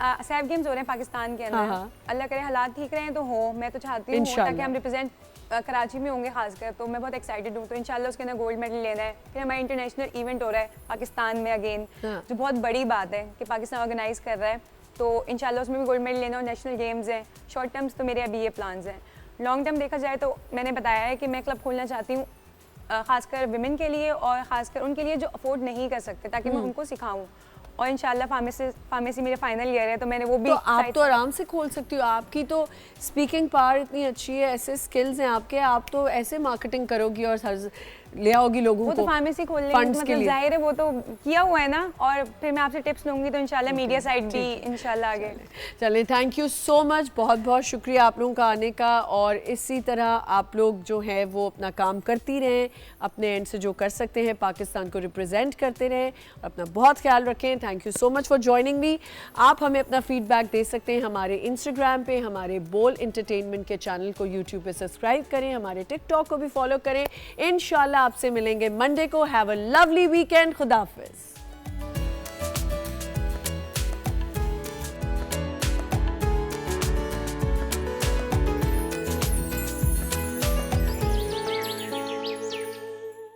सैफ गेम्स हो रहे हैं पाकिस्तान के अंदर। हाँ। अल्लाह करे हालात ठीक रहे तो हो, मैं तो चाहती हूँ ताकि हम रिप्रेजेंट कराची में होंगे खासकर, तो मैं बहुत एक्साइटेड हूँ। तो इंशाल्लाह उसके अंदर गोल्ड मेडल लेना है। फिर हमारा इंटरनेशनल इवेंट हो रहा है पाकिस्तान में अगेन, जो बहुत बड़ी बात है कि पाकिस्तान ऑर्गेनाइज कर रहा है, तो इंशाल्लाह उसमें भी गोल्ड मेडल लेना और नेशनल गेम्स हैं। शॉर्ट टर्म्स तो मेरे अभी ये प्लान्स हैं। लॉन्ग टर्म देखा जाए तो मैंने बताया है कि मैं क्लब खोलना चाहती हूँ खासकर विमेन के लिए और ख़ासकर उनके लिए जो अफोर्ड नहीं कर सकते, ताकि मैं उनको सिखाऊँ। और इंशाल्लाह फार्मेसी मेरे फाइनल ईयर है तो मैंने वो भी। तो आप तो आराम से खोल सकती हो, आपकी तो स्पीकिंग पावर इतनी अच्छी है, ऐसे स्किल्स हैं आपके, आप तो ऐसे मार्केटिंग करोगी और ले आओगी लोगों को। वो तो फार्मेसी खोलने मतलब जाहिर है वो तो किया हुआ है ना, और फिर मैं आपसे टिप्स लूंगी तो इंशाल्लाह मीडिया साइड भी इंशाल्लाह आगे। चलिए थैंक यू सो मच, बहुत बहुत शुक्रिया आप लोगों का आने का, और इसी तरह आप लोग जो है वो अपना काम करती रहें, अपने एंड से जो कर सकते हैं पाकिस्तान को रिप्रेजेंट करते रहें, अपना बहुत ख्याल रखें। Thank you so much for joining me. आप हमें अपना फीडबैक दे सकते हैं हमारे इंस्टाग्राम पे, हमारे बोल एंटरटेनमेंट के चैनल को यूट्यूब पे सब्सक्राइब करें, हमारे टिकटॉक को भी फॉलो करें। इंशाल्लाह आपसे मिलेंगे मंडे को। Have a lovely weekend. खुदा हाफिज़।